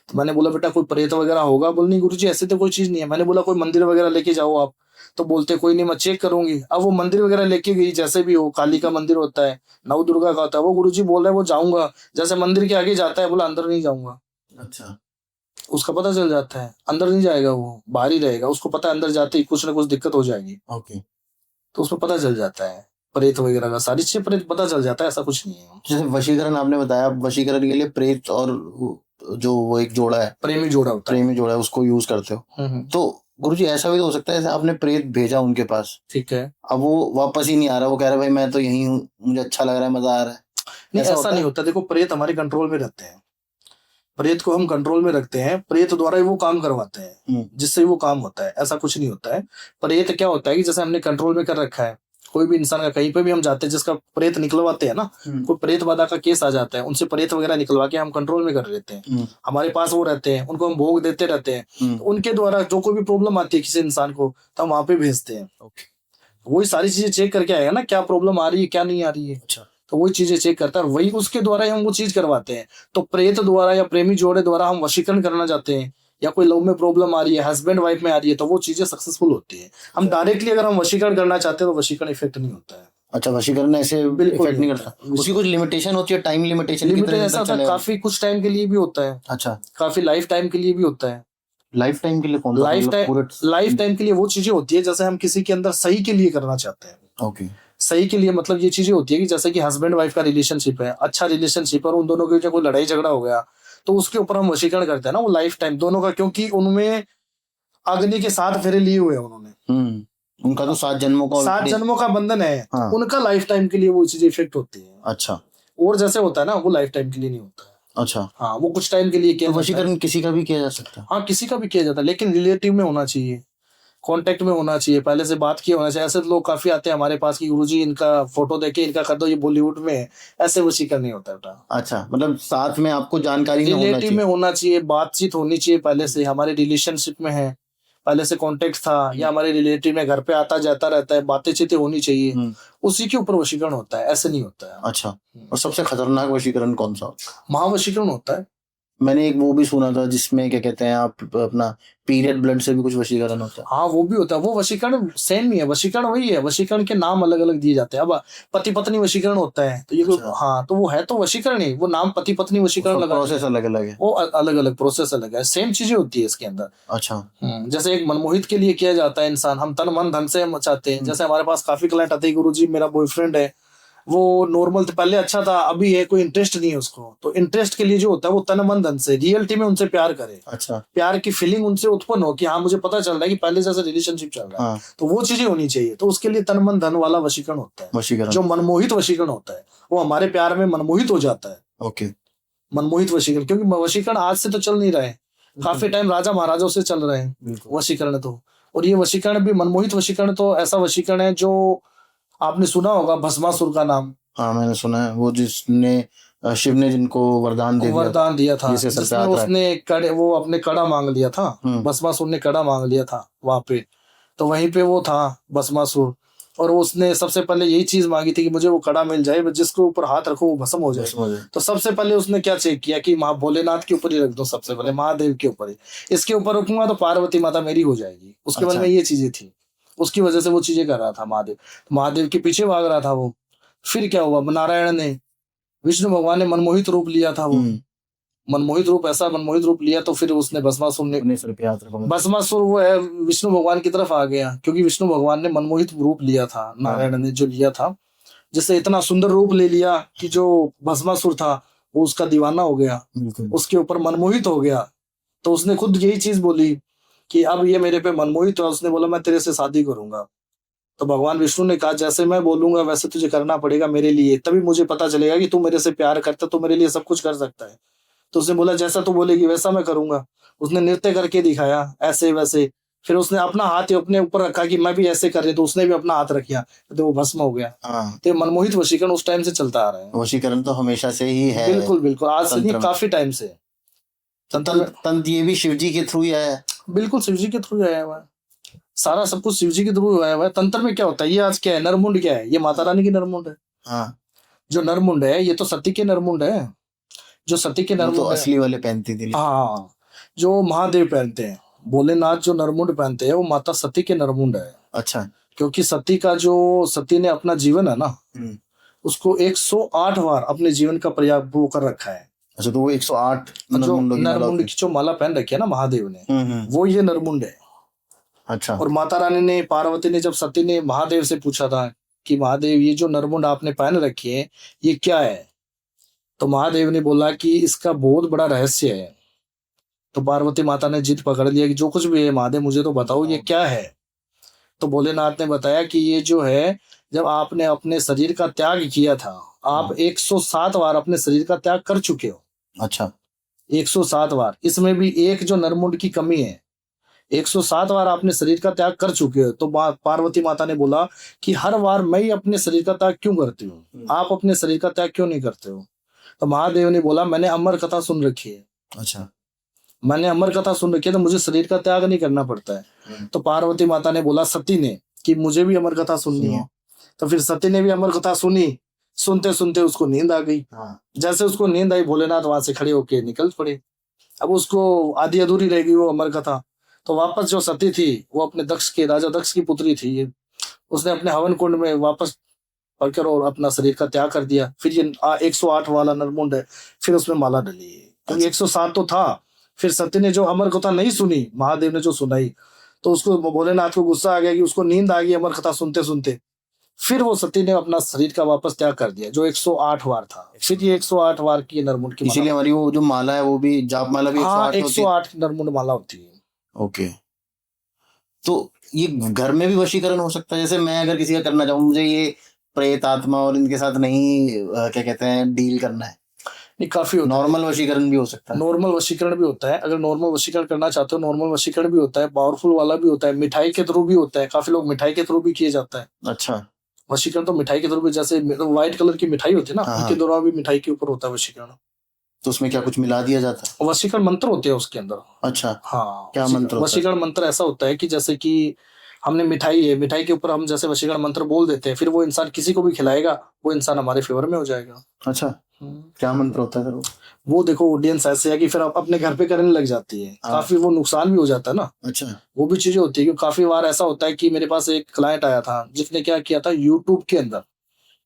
तो मैंने बोला बेटा कोई प्रेत वगैरह होगा? बोल नहीं गुरुजी ऐसे तो कोई चीज नहीं है। मैंने बोला कोई मंदिर वगैरह लेके जाओ आप, तो बोलते कोई नहीं मैं चेक करूंगी। अब वो मंदिर वगैरह लेके गई, जैसे भी हो, काली का मंदिर होता है, नव दुर्गा का होता है, वो गुरुजी बोल रहे वो जाऊंगा, जैसे मंदिर के आगे जाता है, बोला अंदर नहीं जाऊंगा। अच्छा, उसका पता चल जाता है अंदर नहीं जाएगा, वो बाहर ही रहेगा, उसको पता है अंदर जाते ही कुछ ना कुछ दिक्कत हो जाएगी। ओके, तो उसको पता चल जाता है प्रेत वगैरह का, सारी चीजें प्रेत पता चल जाता है, ऐसा कुछ नहीं है। जैसे वशीकरण आपने बताया, वशीकरण के लिए प्रेत और जो वो एक जोड़ा है, प्रेमी जोड़ा होता है, प्रेमी जोड़ा है, उसको यूज करते हो। तो गुरुजी ऐसा भी तो हो सकता है जैसे आपने प्रेत भेजा उनके पास, ठीक है, अब वो वापस ही नहीं आ रहा, वो कह रहा है भाई मैं तो यही हूँ, मुझे अच्छा लग रहा है, मजा आ रहा है। नहीं ऐसा नहीं होता। देखो प्रेत हमारे कंट्रोल में रहते हैं, प्रेत को हम कंट्रोल में रखते हैं, प्रेत द्वारा ही वो काम करवाते हैं जिससे वो काम होता है, ऐसा कुछ नहीं होता है। प्रेत क्या होता है कि जैसे हमने कंट्रोल में कर रखा है, कोई भी इंसान का कहीं पे भी हम जाते हैं, जिसका प्रेत निकलवाते हैं ना, कोई प्रेत बाधा का केस आ जाता है, उनसे प्रेत वगैरह निकलवा के हम कंट्रोल में कर लेते हैं। हमारे पास वो रहते हैं, उनको हम भोग देते रहते हैं, तो उनके द्वारा जो कोई भी प्रॉब्लम आती है किसी इंसान को, तो हम वहां पे भेजते हैं। वही सारी चीजें चेक करके आएगा ना, क्या प्रॉब्लम आ रही है क्या नहीं आ रही है, तो वही चीजें चेक करता है, वही उसके द्वारा ही हम वो चीज करवाते हैं। तो प्रेत द्वारा या प्रेमी जोड़े द्वारा हम वशीकरण करना चाहते हैं, या कोई लव में प्रॉब्लम आ रही है, हस्बैंड वाइफ में आ रही है, तो वो चीजें सक्सेसफुल होती है। हम डायरेक्टली अगर हम वशीकरण करना चाहते हैं तो वशीकरण इफेक्ट नहीं होता है। अच्छा, वशीकरण ऐसे इफेक्ट नहीं करता, उसकी कुछ लिमिटेशन होती है, टाइम लिमिटेशन ऐसा होता है, काफी कुछ टाइम के लिए भी होता है। अच्छा, काफी लाइफ टाइम के लिए भी होता है। लाइफ टाइम के लिए कौन सा? लाइफ टाइम के लिए वो चीजें होती है जैसे हम किसी के अंदर सही के लिए करना चाहते हैं। ओके, सही के लिए मतलब ये चीजें होती है कि जैसे कि हस्बैंड वाइफ का रिलेशनशिप है, अच्छा रिलेशनशिप है, और उन दोनों के जो कोई लड़ाई झगड़ा हो गया, तो उसके ऊपर हम वशीकरण करते हैं ना, वो लाइफ टाइम दोनों का, क्योंकि उनमें अग्नि के 7 फेरे लिए हुए हैं उन्होंने, उनका तो 7 जन्मों का बंधन है। हाँ। उनका लाइफ टाइम के लिए वो चीजें इफेक्ट होती है। अच्छा, और जैसे होता है ना, वो लाइफ टाइम के लिए नहीं होता है। अच्छा, हाँ, वो कुछ टाइम के लिए किया तो वशीकरण किसी का भी किया जा सकता है? हाँ, किसी का भी किया जाता है, लेकिन रिलेटिव में होना चाहिए। कांटेक्ट में होना चाहिए, पहले से बात किया होना चाहिए। ऐसे तो लोग काफी आते हैं हमारे पास कि गुरुजी इनका फोटो देके इनका कर दो, ये बॉलीवुड में है, ऐसे वशीकरण नहीं होता बेटा। अच्छा, मतलब साथ में आपको जानकारी में होना रिलेटिव में चाहिए। होना चाहिए, बातचीत होनी चाहिए पहले से, हमारे रिलेशनशिप में है, पहले से कांटेक्ट था, या हमारे रिलेटिव में घर पे आता जाता रहता है, बातें चीतें होनी चाहिए, हम्म, उसी के ऊपर वशीकरण होता है, ऐसे नहीं होता है। अच्छा। और सबसे खतरनाक वशीकरण कौन सा होता है? महावशीकरण होता है। मैंने एक वो भी सुना था जिसमें क्या कहते हैं आप अपना पीरियड ब्लड से भी कुछ वशीकरण होता है। हाँ वो भी होता है, वो वशीकरण सेम ही है, वशीकरण वही है, वशीकरण के नाम अलग अलग दिए जाते हैं। अब पति पत्नी वशीकरण होता है तो ये अच्छा। हाँ तो वो है तो वशीकरण ही, वो नाम पति पत्नी वशीकरण लगा, प्रोसेस अलग अलग है। वो अलग अलग प्रोसेस अलग है, सेम चीजें होती है इसके अंदर। अच्छा। जैसे एक मनमोहित के लिए किया जाता है इंसान, हम तन मन धन से हम चाहते हैं। जैसे हमारे पास काफी क्लाइंट आते हैं, गुरुजी मेरा बॉयफ्रेंड है, वो नॉर्मल तो पहले अच्छा था, अभी है कोई इंटरेस्ट नहीं है उसको, तो इंटरेस्ट के लिए जो होता है वो तन मन धन से रियलिटी में उनसे प्यार करे, अच्छा। प्यार की फीलिंग उनसे उत्पन्न हो कि हाँ मुझे पता चल रहा है कि पहले जैसा रिलेशनशिप चल रहा है, हाँ, तो वो चीजें होनी चाहिए। तो उसके लिए तन मन धन वाला वशीकरण होता है। वशीकरण। जो मनमोहित वशीकरण होता है वो हमारे प्यार में मनमोहित हो जाता है, ओके। मनमोहित वशीकरण। क्योंकि वशीकरण आज से तो चल नहीं रहे, काफी टाइम राजा महाराजाओं से चल रहे हैं बिल्कुल। वशीकरण तो। और ये वशीकरण भी मनमोहित वशीकरण तो ऐसा वशीकरण है जो आपने सुना होगा, भस्मासुर का नाम। हाँ, मैंने सुना है, वो जिसने शिव ने जिनको वरदान दिया था, जिसे सर पे जिसमें हाथ रख- उसने कड़े वो अपने कड़ा मांग लिया था, भस्मासुर ने कड़ा मांग लिया था वहां पे, तो वहीं पे वो था भस्मासुर। और उसने सबसे पहले यही चीज मांगी थी कि मुझे वो कड़ा मिल जाए, जिसके ऊपर हाथ रखो वो भस्म हो जाए। तो सबसे पहले उसने क्या चेक किया कि माँ भोलेनाथ के ऊपर ही रख दो, सबसे पहले महादेव के ऊपर ही, इसके ऊपर रखूंगा तो पार्वती माता मेरी हो जाएगी। उसके मन में ये चीजें थी, उसकी वजह से वो चीजें कर रहा था महादेव, महादेव के पीछे भाग रहा था वो। फिर क्या हुआ, नारायण ने, विष्णु भगवान ने मनमोहित रूप लिया था वो, मनमोहित रूप, ऐसा मनमोहित रूप लिया तो फिर उसने भस्मासुर ने, भस्मासुर वो है विष्णु भगवान की तरफ आ गया, क्योंकि विष्णु भगवान ने मनमोहित रूप लिया था, नारायण ने जो लिया था, जिससे इतना सुंदर रूप ले लिया कि जो भस्मासुर था वो उसका दीवाना हो गया, उसके ऊपर मनमोहित हो गया। तो उसने खुद यही चीज बोली कि अब ये मेरे पे मनमोहित हुआ, उसने बोला मैं तेरे से शादी करूंगा। तो भगवान विष्णु ने कहा जैसे मैं बोलूंगा वैसे तुझे करना पड़ेगा मेरे लिए, तभी मुझे पता चलेगा कि तू मेरे से प्यार करता, तो मेरे लिए सब कुछ कर सकता है। तो उसने बोला जैसा तू बोलेगी वैसा मैं करूंगा। उसने नृत्य करके दिखाया ऐसे वैसे, फिर उसने अपना हाथ अपने ऊपर रखा कि मैं भी ऐसे कर रही, तो उसने भी अपना हाथ रखा तो वो भस्म हो गया। तो मनमोहित वशीकरण उस टाइम से चलता आ रहा है। वशीकरण तो हमेशा से ही है। बिल्कुल बिल्कुल, आज से नहीं, काफी टाइम से। तंत्र ये भी शिव जी के थ्रू ही आया है। बिल्कुल शिव जी के थ्रू आया हुआ है, सारा सब कुछ शिव जी के थ्रू आया हुआ है। तंत्र में क्या होता है, ये आज क्या है, नरमुंड क्या है, ये माता रानी की नरमुंड है। हाँ, जो नरमुंड है ये तो सती के नरमुंड है, जो सती के नरमुंड तो असली वाले पहनती थी। हाँ, जो महादेव पहनते हैं, भोलेनाथ जो नरमुंड पहनते हैं वो माता सती के नरमुंड है। अच्छा। क्योंकि सती का जो, सती ने अपना जीवन है ना, उसको 108 बार अपने जीवन का प्रयाग वो कर रखा है। अच्छा, तो वो 108 जो नरमुंड की जो माला पहन रखी है ना महादेव ने, वो ये नरमुंड है। अच्छा। और माता रानी ने, पार्वती ने, जब सती ने महादेव से पूछा था कि महादेव ये जो नरमुंड आपने पहन रखी है ये क्या है, तो महादेव ने बोला कि इसका बहुत बड़ा रहस्य है। तो पार्वती माता ने जिद पकड़ लिया कि जो कुछ भी है महादेव मुझे तो बताओ ये क्या है। तो भोलेनाथ ने बताया कि ये जो है, जब आपने अपने शरीर का त्याग किया था, आप 107 बार अपने शरीर का त्याग कर चुके हो। अच्छा। 107 बार, इसमें भी एक जो नरमुंड की कमी है, 107 बार आपने शरीर का त्याग कर चुके हो। तो पार्वती माता ने बोला कि हर बार मैं ही अपने शरीर का त्याग क्यों करती हूँ, आप अपने शरीर का त्याग क्यों नहीं करते हो। तो महादेव ने बोला मैंने अमर कथा सुन रखी है। अच्छा। मैंने अमर कथा सुन रखी है तो मुझे शरीर का त्याग नहीं करना पड़ता है। तो पार्वती माता ने बोला सती ने कि मुझे भी अमर कथा सुननी है। तो फिर सती ने भी अमर कथा सुनी, सुनते सुनते उसको नींद आ गई। जैसे उसको नींद आई, भोलेनाथ वहां से खड़े होके निकल पड़े। अब उसको आधी अधूरी रह गई वो अमर कथा। तो वापस जो सती थी वो अपने दक्ष के, राजा दक्ष की पुत्री थी ये, उसने अपने हवन कुंड में वापस पढ़कर और अपना शरीर का त्याग कर दिया। फिर ये 108 वाला नरमुंड है, फिर उसमें माला डली है, क्योंकि 107 तो था। फिर सती ने जो अमर कथा नहीं सुनी, महादेव ने जो सुनाई, तो उसको भोलेनाथ को गुस्सा आ गया कि उसको नींद आ गई अमर कथा सुनते सुनते। फिर वो सती ने अपना शरीर का वापस त्याग कर दिया, जो 108 बार था। फिर ये 108 बार की नरमुंड की, इसीलिए हमारी वो जो माला है वो भी जाप माला भी 108 नरमुंड माला होती है। ओके। तो ये घर में भी वशीकरण हो सकता है, जैसे मैं अगर किसी का करना चाहूँ, मुझे ये प्रेत आत्मा और इनके साथ नहीं क्या कहते हैं डील करना है, नहीं, काफी होता है। नॉर्मल वशीकरण भी हो सकता है? नॉर्मल वशीकरण भी होता है, अगर नॉर्मल वशीकरण करना चाहते हो नॉर्मल वशीकरण भी होता है, पावरफुल वाला भी होता है, मिठाई के थ्रू भी होता है, काफी लोग मिठाई के थ्रू भी किए जाता है अच्छा। वशीकरण। तो मिठाई के थ्रू भी, जैसे व्हाइट कलर की मिठाई होती है ना, हाँ, उनके हाँ। दौरान भी मिठाई के ऊपर होता है वशीकरण। तो उसमें क्या कुछ मिला दिया जाता है? वशीकरण मंत्र होते हैं उसके अंदर। अच्छा, हाँ, क्या मंत्र होता है? वशीकरण मंत्र ऐसा होता है कि जैसे कि हमने मिठाई है, मिठाई के ऊपर हम जैसे वशीकरण मंत्र बोल देते हैं, फिर वो इंसान किसी को भी खिलाएगा, वो इंसान हमारे फेवर में हो जाएगा। अच्छा, क्या मंत्र होता है सर वो? वो देखो ऑडियंस ऐसे है कि फिर आप अपने घर पे करने लग जाती है, हाँ। काफी वो नुकसान भी हो जाता है ना। अच्छा। वो भी चीजें होती है, क्योंकि काफी बार ऐसा होता है कि मेरे पास एक क्लाइंट आया था जिसने क्या किया था, यूट्यूब के अंदर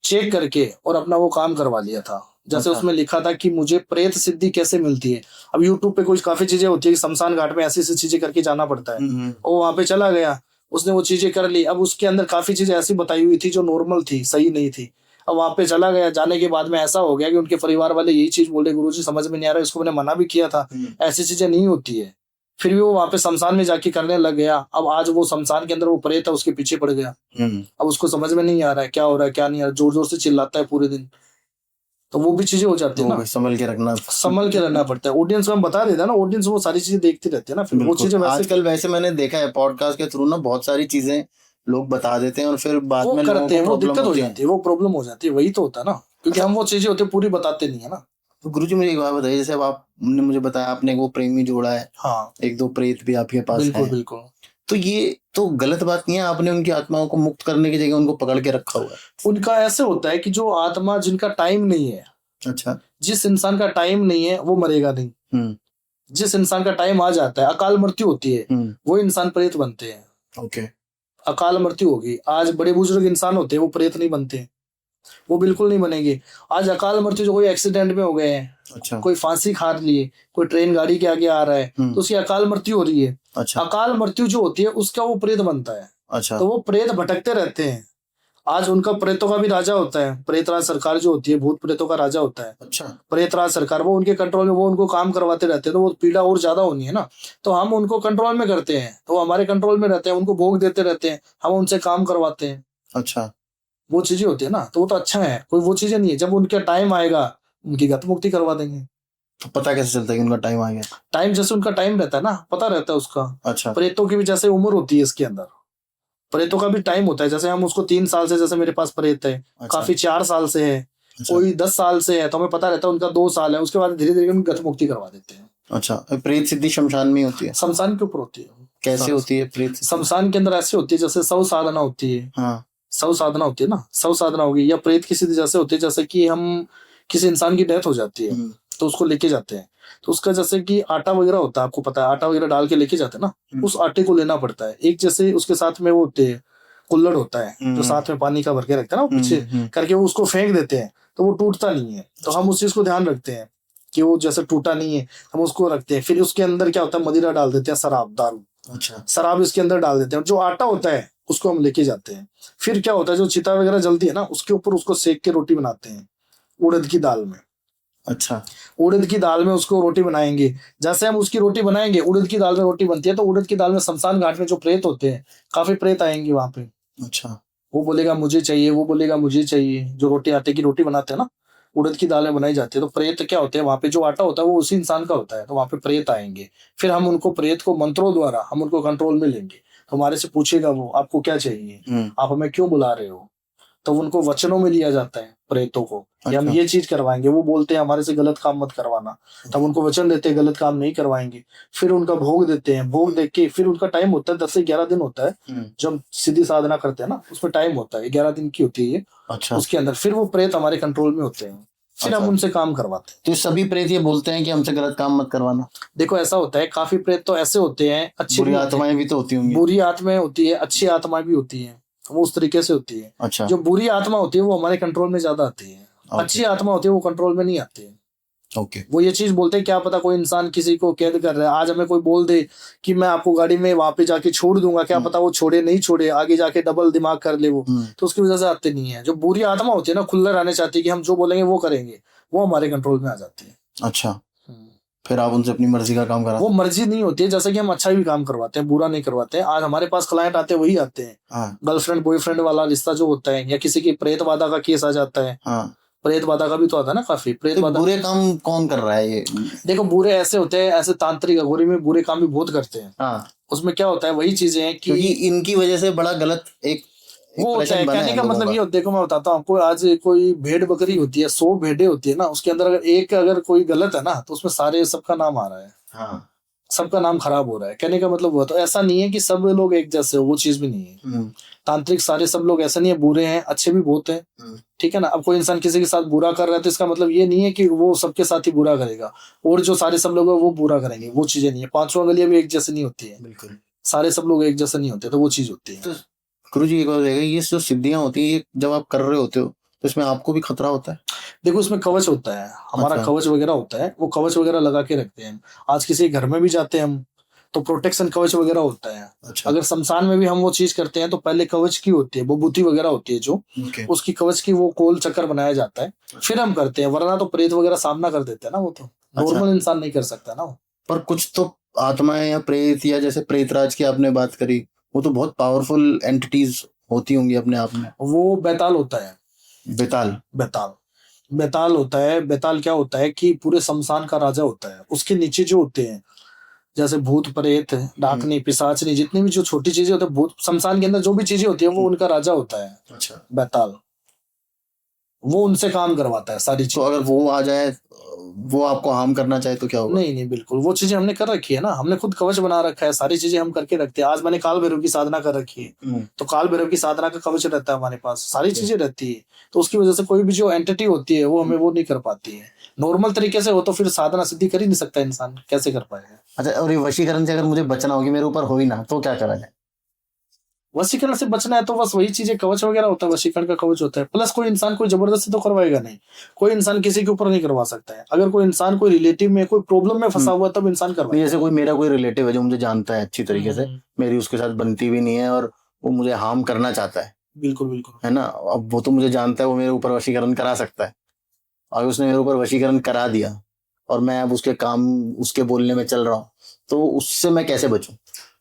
चेक करके और अपना वो काम करवा लिया था। जैसे अच्छा। उसमें लिखा था कि मुझे प्रेत सिद्धि कैसे मिलती है। अब यूट्यूब पे कुछ काफी चीजें होती है कि शमशान घाट में ऐसी ऐसी चीजें करके जाना पड़ता है, और वहां पे चला गया, उसने वो चीजें कर ली। अब उसके अंदर काफी चीजें ऐसी बताई हुई थी जो नॉर्मल थी, सही नहीं थी। अब वहां पे चला गया, जाने के बाद में ऐसा हो गया कि उनके परिवार वाले यही चीज बोले, गुरुजी समझ में नहीं आ रहा, इसको मैंने मना भी किया था, ऐसी चीजें नहीं होती है। फिर भी वो वहां पे शमशान में जाके करने लग गया। अब आज वो शमशान के अंदर वो प्रेत है, उसके पीछे पड़ गया। अब उसको समझ में नहीं आ रहा है क्या हो रहा है क्या नहीं आ रहा, जोर जोर से चिल्लाता है पूरे दिन। तो वो भी चीजें हो जाती है तो ना, संभल के रखना, संभल के रहना पड़ता है। ऑडियंस को हम बता देते हैं ना, ऑडियंस वो सारी चीजें देखती रहती है ना, फिर वो बिल्कुल। चीजें वैसे आजकल वैसे मैंने देखा है पॉडकास्ट के थ्रू ना, बहुत सारी चीजें लोग बता देते हैं और फिर बाद वो में लोगों करते हैं, को वो प्रॉब्लम दिक्कत हो होती है। जाती है, वो प्रॉब्लम हो जाती है। वही तो होता है ना, क्योंकि हम वो चीजें होती है पूरी बताते नहीं है ना। तो गुरुजी मुझे एक बात बताइए, जैसे अब आपने मुझे बताया आपने वो प्रेमी जोड़ा है, हाँ, एक दो प्रेत भी आपके पास बिल्कुल हैं, बिल्कुल। तो ये तो गलत बात नहीं है? आपने उनकी आत्माओं को मुक्त करने की जगह उनको पकड़ के रखा हुआ है। उनका ऐसे होता है कि जो आत्मा जिनका टाइम नहीं है, अच्छा। जिस इंसान का टाइम नहीं है वो मरेगा नहीं। जिस इंसान का टाइम आ जाता है, अकाल मृत्यु होती है, वो इंसान प्रेत बनते हैं। ओके। अकाल मृत्यु होगी, आज बड़े बुजुर्ग इंसान होते हैं वो प्रेत नहीं बनते, वो बिल्कुल नहीं बनेंगे। आज अकाल मृत्यु जो कोई एक्सीडेंट में हो गए हैं, अच्छा। कोई फांसी खा लिए, कोई ट्रेन गाड़ी के आगे आ रहा है, तो उसकी अकाल मृत्यु हो रही है। अच्छा। अकाल मृत्यु जो होती है उसका वो प्रेत बनता है। अच्छा। तो वो प्रेत भटकते रहते हैं। आज उनका प्रेतों का भी राजा होता है, प्रेतराज सरकार जो होती है, भूत प्रेतों का राजा होता है। अच्छा। प्रेतराज सरकार, वो उनके कंट्रोल में, वो उनको काम करवाते रहते हैं, तो वो पीड़ा और ज्यादा होनी है ना, तो हम उनको कंट्रोल में करते हैं, तो वो हमारे कंट्रोल में रहते हैं, उनको भोग देते रहते हैं, हम उनसे काम करवाते हैं। अच्छा। वो चीजें होती है ना, तो वो तो अच्छा है, कोई वो चीजें नहीं है। जब उनका टाइम आएगा उनकी गत मुक्ति करवा देंगे। तो पता कैसे चलता है कि उनका टाइम आ गया? टाइम जैसे उनका टाइम रहता है ना, पता रहता है उसका। अच्छा। प्रेतों की भी जैसे उम्र होती है इसके अंदर, प्रेतों का भी टाइम होता है। जैसे हम उसको 3 साल से, जैसे मेरे पास प्रेत है, अच्छा। काफी 4 साल से है, अच्छा। कोई 10 साल से है, तो हमें पता रहता है उनका 2 साल है, उसके बाद धीरे धीरे उनकी गत मुक्ति करवा देते हैं। अच्छा। प्रेत सिद्धि शमशान में होती है? शमशान के ऊपर होती है। कैसे होती है प्रेत सिद्धि? शमशान के अंदर ऐसी होती है जैसे 100 साधना होती है। हाँ। 100 साधना होती है ना, 100 साधना होगी। या प्रेत की सिद्धि जैसे होती है, जैसे कि हम किसी इंसान की डेथ हो जाती है तो उसको लेके जाते हैं, तो उसका जैसे कि आटा वगैरह होता है, आपको पता है, आटा वगैरह डाल के लेके जाते हैं ना, उस आटे को लेना पड़ता है। एक जैसे उसके साथ में वो होते हैं, कुल्हड़ होता है जो साथ में पानी का भर के रखते हैं ना, वो पीछे करके वो उसको फेंक देते हैं, तो वो टूटता नहीं है। तो हम उस चीज को ध्यान रखते हैं कि वो जैसे टूटा नहीं है, हम उसको रखते हैं। फिर उसके अंदर क्या होता है, मदिरा डाल देते हैं, शराब, दारू। अच्छा। शराब इसके अंदर डाल देते हैं, जो आटा होता है उसको हम लेके जाते हैं। फिर क्या होता है, जो चिता वगैरह जलती है ना, उसके ऊपर उसको सेक के रोटी बनाते हैं, उड़द की दाल में। अच्छा। उड़द की दाल में उसको रोटी बनाएंगे। जैसे हम उसकी रोटी बनाएंगे, उड़द की दाल में रोटी बनती है, तो उड़द की दाल में शमशान घाट में जो प्रेत होते हैं, काफी प्रेत आएंगे वहां पे। अच्छा। वो बोलेगा मुझे चाहिए, वो बोलेगा मुझे चाहिए। जो रोटी, आटे की रोटी बनाते हैं ना, उड़द की दाल में बनाई जाती है, तो प्रेत क्या होते हैं वहां पे, जो आटा होता है वो उसी इंसान का होता है, तो वहां पे प्रेत आएंगे। फिर हम उनको, प्रेत को मंत्रों द्वारा हम उनको कंट्रोल में लेंगे। तो हमारे से पूछेगा वो, आपको क्या चाहिए, आप हमें क्यों बुला रहे हो, तो उनको वचनों में लिया जाता है प्रेतों को, कि हम ये चीज करवाएंगे। वो बोलते हैं हमारे से गलत काम मत करवाना, तब उनको वचन देते हैं गलत काम नहीं करवाएंगे। फिर उनका भोग देते हैं, भोग देख के फिर उनका टाइम होता है 10 से 11 दिन होता है। जब सीधी साधना करते हैं ना, उसमें टाइम होता है 11 दिन की होती है। अच्छा। उसके अंदर फिर वो प्रेत हमारे कंट्रोल में होते हैं, फिर हम उनसे काम करवाते हैं। तो सभी प्रेत ये बोलते हैं कि हमसे गलत काम मत करवाना? देखो ऐसा होता है, काफी प्रेत तो ऐसे होते हैं, अच्छी बुरी आत्माएं भी तो होती होंगी। बुरी आत्माएं होती है, अच्छी आत्माएं भी होती है, वो उस तरीके से होती है। अच्छा। जो बुरी आत्मा होती है वो हमारे कंट्रोल में ज्यादा आती है, अच्छी आत्मा होती है वो कंट्रोल में नहीं आती है। ओके। वो ये चीज बोलते हैं, क्या पता कोई इंसान किसी को कैद कर रहा है, आज हमें कोई बोल दे कि मैं आपको गाड़ी में वहां पे जाके छोड़ दूंगा, क्या पता वो छोड़े नहीं छोड़े, आगे जाके डबल दिमाग कर ले वो, तो उसकी वजह से आते नहीं है। जो बुरी आत्मा होती है ना, खुल्लर आने चाहती है कि हम जो बोलेंगे वो करेंगे, वो हमारे कंट्रोल में आ जाती है। अच्छा। फिर आप उनसे अपनी मर्जी का काम कराते? वो मर्जी नहीं होती है, जैसे कि हम अच्छा भी काम करवाते हैं, बुरा नहीं करवाते हैं। आज हमारे पास क्लाइंट आते हैं, वही आते हैं, गर्लफ्रेंड बॉयफ्रेंड वाला रिश्ता जो होता है, या किसी की प्रेतवादा का केस आ जाता है, प्रेत बाधा का भी तो आता है ना काफी। प्रेत तो बाधा, बुरे काम कौन कर रहा है ये? देखो बुरे ऐसे होते हैं, ऐसे तांत्रिक अघोरी में बुरे काम भी बहुत करते हैं। हाँ, उसमें क्या होता है, वही चीजें हैं क्योंकि कि इनकी वजह से बड़ा गलत एक वो होता impression है। बना कहने है का लोगों मतलब का। ये होता है, देखो मैं बताता हूँ आपको, आज कोई भेड़ बकरी होती है, 100 भेड़ें होती है ना, उसके अंदर अगर एक अगर कोई गलत है ना, तो उसमें सारे सबका नाम आ रहा है, हाँ। सबका नाम खराब हो रहा है। कहने का मतलब वो तो ऐसा नहीं है कि सब लोग एक जैसे हो, वो चीज भी नहीं है। तांत्रिक सारे सब लोग ऐसा नहीं है, बुरे हैं, अच्छे भी बहुत हैं। ठीक है ना। अब कोई इंसान किसी के साथ बुरा कर रहा है तो इसका मतलब ये नहीं है कि वो सबके साथ ही बुरा करेगा, और जो सारे सब लोग हैं वो बुरा करेंगे, वो चीजें नहीं है। पांचों उंगलियां भी एक जैसे नहीं होती है, बिल्कुल। सारे सब लोग एक जैसे नहीं होते, तो वो चीज होती है। तो गुरु जी एक बात बताइएगा, ये जो सिद्धियां होती है, ये जब आप कर रहे होते हो तो इसमें आपको भी खतरा होता है? देखो उसमें कवच होता है हमारा, अच्छा। कवच वगैरह होता है, वो कवच वगैरह लगा के रखते हैं। आज किसी के घर में भी जाते हैं हम, तो प्रोटेक्शन कवच वगैरह होता है। अच्छा। अगर शमशान में भी हम वो चीज करते हैं तो पहले कवच की होती है, विभूति वगैरह होती है जो, ओके। उसकी कवच की वो कोल चक्कर बनाया जाता है, फिर हम करते हैं। वरना तो प्रेत वगैरह सामना कर देते हैं ना, वो तो नॉर्मल इंसान नहीं कर सकता ना वो। पर कुछ तो आत्माएं या प्रेत, या जैसे प्रेतराज की आपने बात करी, वो तो बहुत पावरफुल एंटिटीज होती होंगी अपने आप में। वो बेताल होता है। बेताल? बेताल, बेताल होता है। बेताल क्या होता है कि पूरे शमशान का राजा होता है। उसके नीचे जो होते हैं, जैसे भूत प्रेत डाकनी पिशाचनी, जितनी भी जो छोटी चीजें होती है, भूत शमशान के अंदर जो भी चीजें होती है, वो उनका राजा होता है। अच्छा। बेताल, वो उनसे काम करवाता है सारी तो चीज। अगर वो आ जाए, वो आपको हार्म करना चाहे तो क्या होगा? नहीं नहीं, बिल्कुल वो चीजें हमने कर रखी है ना, हमने खुद कवच बना रखा है, सारी चीजें हम करके रखते हैं। आज मैंने काल भैरव की साधना कर रखी है, तो काल भैरव की साधना का कवच रहता है हमारे पास, सारी चीजें रहती है। तो उसकी वजह से कोई भी जो एंटिटी होती है वो हमें वो नहीं कर पाती है। नॉर्मल तरीके से हो तो फिर साधना सिद्धि कर ही नहीं सकता इंसान, कैसे कर पाएगा। अच्छा, और ये वशीकरण से अगर मुझे बचना होगी, मेरे ऊपर हो ही ना, तो क्या करा जाए? वशीकरण से बचना है तो बस वही चीजें, कवच वगैरह होता है, वशीकरण का कवच होता है। प्लस कोई इंसान कोई जबरदस्ती तो करवाएगा नहीं, कोई इंसान किसी के ऊपर नहीं करवा सकता है। अगर कोई इंसान कोई रिलेटिव में कोई प्रॉब्लम में फंसा हुआ है, तब इंसान नहीं, करवाएगा। जैसे कोई मेरा कोई रिलेटिव है जो मुझे जानता है अच्छी तरीके से, हम्म, मेरी उसके साथ बनती भी नहीं है, और वो मुझे हार्म करना चाहता है, बिल्कुल बिल्कुल। है ना, अब वो तो मुझे जानता है, वो मेरे ऊपर वशीकरण करा सकता है। और उसने मेरे ऊपर वशीकरण करा दिया, और मैं अब उसके काम, उसके बोलने में चल रहा हूँ, तो उससे मैं कैसे बचूं?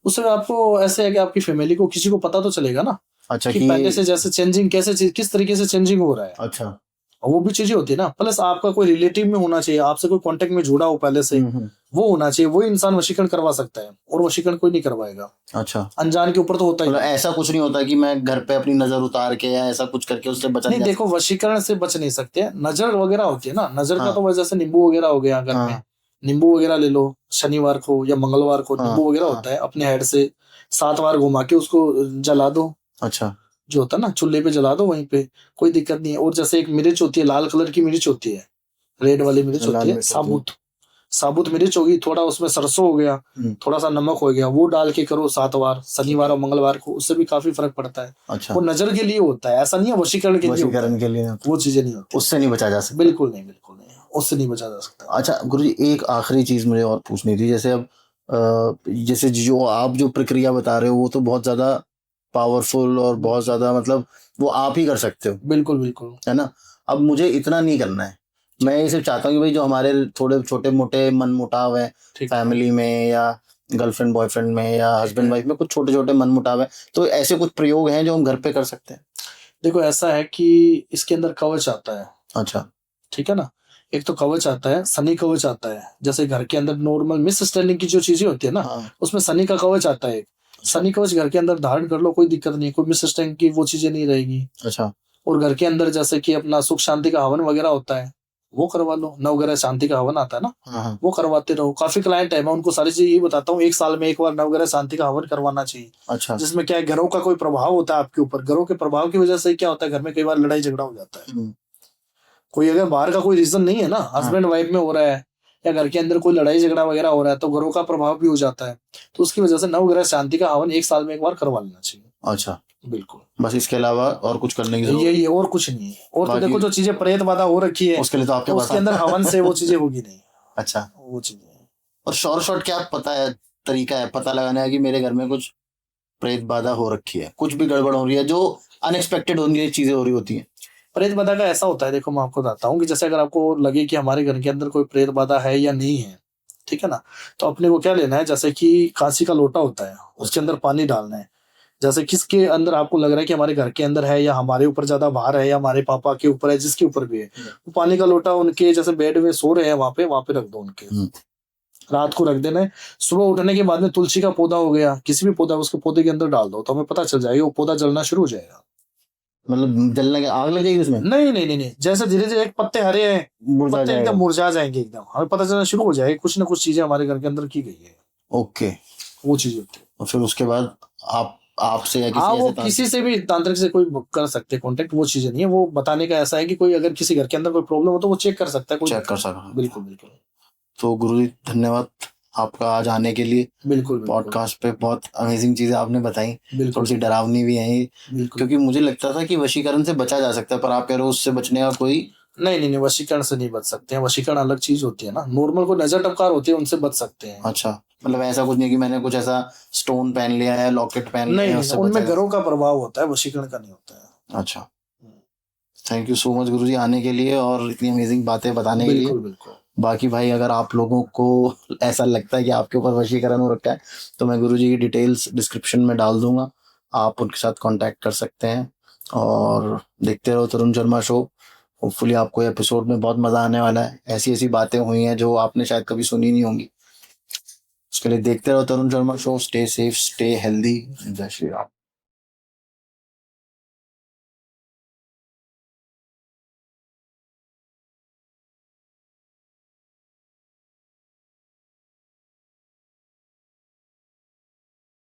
उससे आपको ऐसे है कि आपकी फैमिली को किसी को पता तो चलेगा ना, अच्छा, कि कि पहले से जैसे चेंजिंग कैसे किस तरीके से चेंजिंग हो रहा है। अच्छा। और वो भी चीजें होती है ना। प्लस आपका कोई रिलेटिव में होना चाहिए, आपसे कोई कांटेक्ट में जुड़ा हो पहले से, वो होना चाहिए। वो इंसान वशीकरण करवा सकता है, और वशीकरण कोई नहीं करवाएगा। अच्छा, अनजान के ऊपर तो होता ही मतलब नहीं। ऐसा कुछ नहीं होता कि मैं घर पे अपनी नजर उतार के या ऐसा कुछ करके उससे बचा नहीं, जा देखो वशीकरण से बच नहीं सकते, नजर वगैरह होती है ना, नजर का हाँ। तो वजह से नींबू वगैरह हो गया घर में, हाँ। नींबू वगैरह ले लो, शनिवार को या मंगलवार को हाँ। नींबू वगैरह हाँ। होता है, अपने हेड से 7 बार घुमा के उसको जला दो। अच्छा। जो होता है ना, चूल्हे पे जला दो वहीं पे, कोई दिक्कत नहीं है। और जैसे एक मिर्च होती है, लाल कलर की मिर्च होती है, रेड वाली मिर्च लाल होती है, मिर्च होती है। साबुत साबुत मिर्च होगी, थोड़ा उसमें सरसों हो गया, थोड़ा सा नमक हो गया, वो डाल के करो 7 बार, शनिवार और मंगलवार को, उससे भी काफी फर्क पड़ता है। अच्छा, वो नजर के लिए होता है, ऐसा नहीं है वशीकरण के लिए होता है। वशीकरण के लिए वो चीजें नहीं होती, उससे नहीं बचा जा सकता? बिल्कुल नहीं, बिल्कुल नहीं, उससे नहीं बचा जा सकता। अच्छा गुरुजी, एक आखिरी चीज मुझे और पूछनी थी। जैसे अब जैसे जो आप जो प्रक्रिया बता रहे हो, वो तो बहुत ज्यादा पावरफुल और बहुत ज्यादा, मतलब वो आप ही कर सकते हो, बिल्कुल बिल्कुल। है ना। अब मुझे इतना नहीं करना है, मैं ये सिर्फ चाहता हूँ कि भाई जो हमारे थोड़े छोटे मोटे मन मुटाव है ठीक है। फैमिली में, या गर्लफ्रेंड बॉयफ्रेंड में, या हस्बैंड वाइफ में, कुछ छोटे छोटे मन मुटाव है, तो ऐसे कुछ प्रयोग हैं जो हम घर पे कर सकते हैं? देखो ऐसा है कि इसके अंदर कवच आता है। अच्छा। ठीक है ना। एक तो कवच आता है, शनि कवच आता है। जैसे घर के अंदर नॉर्मल मिसअंडरस्टैंडिंग की जो चीजें होती है ना, हाँ। उसमें शनि का कवच आता है। शनि कवच घर के अंदर धारण कर लो, कोई दिक्कत नहीं, कोई मिसअंडरस्टैंडिंग की वो चीजें नहीं रहेगी। अच्छा। और घर के अंदर जैसे कि अपना सुख शांति का हवन वगैरह होता है, वो करवा लो। नवग्रह शांति का हवन आता है ना, हाँ। वो करवाते रहो। काफी क्लाइंट है, मैं उनको सारी चीज ये बताता हूँ, 1 साल में 1 बार नवग्रह शांति का हवन करवाना चाहिए। अच्छा। जिसमें क्या है, घरों का कोई प्रभाव होता है आपके ऊपर, घरों के प्रभाव की वजह से क्या होता है, घर में कई बार लड़ाई झगड़ा हो जाता है। कोई अगर बाहर का कोई रीजन नहीं है ना, हस्बैंड वाइफ में हो रहा है, या घर के अंदर कोई लड़ाई झगड़ा वगैरह हो रहा है, तो घरों का प्रभाव भी हो जाता है। तो उसकी वजह से नवग्रह शांति का हवन 1 साल में 1 बार करवा लेना चाहिए। अच्छा, बिल्कुल, बस इसके अलावा और कुछ करने की जरूरत? यही है, और कुछ नहीं है। और तो बाकी- देखो जो चीजें प्रेत बाधा हो रखी है, उसके लिए तो आपके तो पास उसके अंदर हवन से वो चीजें होगी नहीं। अच्छा, वो चीजें और शॉर्ट क्या पता है, तरीका है पता लगाने का कि मेरे घर में कुछ प्रेत बाधा हो रखी है, कुछ भी गड़बड़ हो रही है, जो अनएक्सपेक्टेड होनी है, चीजें हो रही होती हैं? प्रेत बाधा का ऐसा होता है, देखो मैं आपको बताता हूँ कि जैसे अगर आपको लगे कि हमारे घर के अंदर कोई प्रेत बाधा है या नहीं है, ठीक है ना, तो अपने को क्या लेना है, जैसे कि कांसी का लोटा होता है, उसके अंदर पानी डालना है, जैसे किसके अंदर आपको लग रहा है कि हमारे घर के अंदर है या हमारे ऊपर ज्यादा भार है या हमारे पापा के ऊपर है, जिसके ऊपर भी है, तो पानी का लोटा उनके जैसे बेड में सो रहे हैं वहां पे रख दो उनके, रात को रख देना है। सुबह उठने के बाद में तुलसी का पौधा हो गया, किसी भी पौधा उसके पौधे के अंदर डाल दो, तो हमें पता चल जाएगा वो पौधा जलना शुरू हो जाएगा। मतलब जलने के आग लग जाएगी उसमें? नहीं नहीं नहीं नहीं, जैसे धीरे धीरे एक पत्ते हरे हैं, मुरझा पत्ते जाएगा। एकदम मुरझा जाएंगे, एकदम हमें पता चलना शुरू हो जाएगा कुछ ना कुछ चीजें हमारे घर के अंदर की गई है, ओके। वो चीज होती है। और फिर उसके बाद आप आपसे या किसी हाँ, वो ऐसे किसी से भी तांत्रिक से कोई कर सकते हैं कांटेक्ट, वो चीजें नहीं है। वो बताने का ऐसा है कि कोई अगर किसी घर के अंदर कोई प्रॉब्लम हो तो वो चेक कर सकता है, कोई चेक कर सकते? बिल्कुल बिल्कुल तो गुरुजी धन्यवाद आपका आज आने के लिए बिल्कुल पॉडकास्ट पे। बहुत अमेजिंग चीजें आपने बताई, बिल्कुल थोड़ी सी डरावनी भी है बिल्कुल। क्योंकि मुझे लगता था कि वशीकरण से बचा जा सकता है, पर आप कह रहे हो उससे बचने का कोई। नहीं नहीं नहीं, वशीकरण से नहीं बच सकते हैं, वशीकरण अलग चीज होती है ना, नॉर्मल कोई नजर टपकार होती है उनसे बच सकते हैं। अच्छा, मतलब ऐसा कुछ नहीं कि मैंने कुछ ऐसा स्टोन पहन लिया है, लॉकेट पहन लिया है, नहीं उससे नहीं, उनमें बचा ग्रहों का प्रभाव होता है, वशीकरण का नहीं होता है। जा- अच्छा, थैंक यू सो मच गुरुजी आने के लिए और इतनी अमेजिंग बातें बताने के लिए। बिल्कुल बिल्कुल। बाकी भाई अगर आप लोगों को ऐसा लगता है कि आपके ऊपर वशीकरण हो रखा है तो मैं गुरुजी की डिटेल्स डिस्क्रिप्शन में डाल दूंगा, आप उनके साथ कांटेक्ट कर सकते हैं। और देखते रहो तरुण शर्मा शो। होपफुली आपको एपिसोड में बहुत मज़ा आने वाला है, ऐसी ऐसी बातें हुई हैं जो आपने शायद कभी सुनी नहीं होंगी। उसके लिए देखते रहो Tarun Sharma show. Stay safe, stay healthy. जय श्री राम।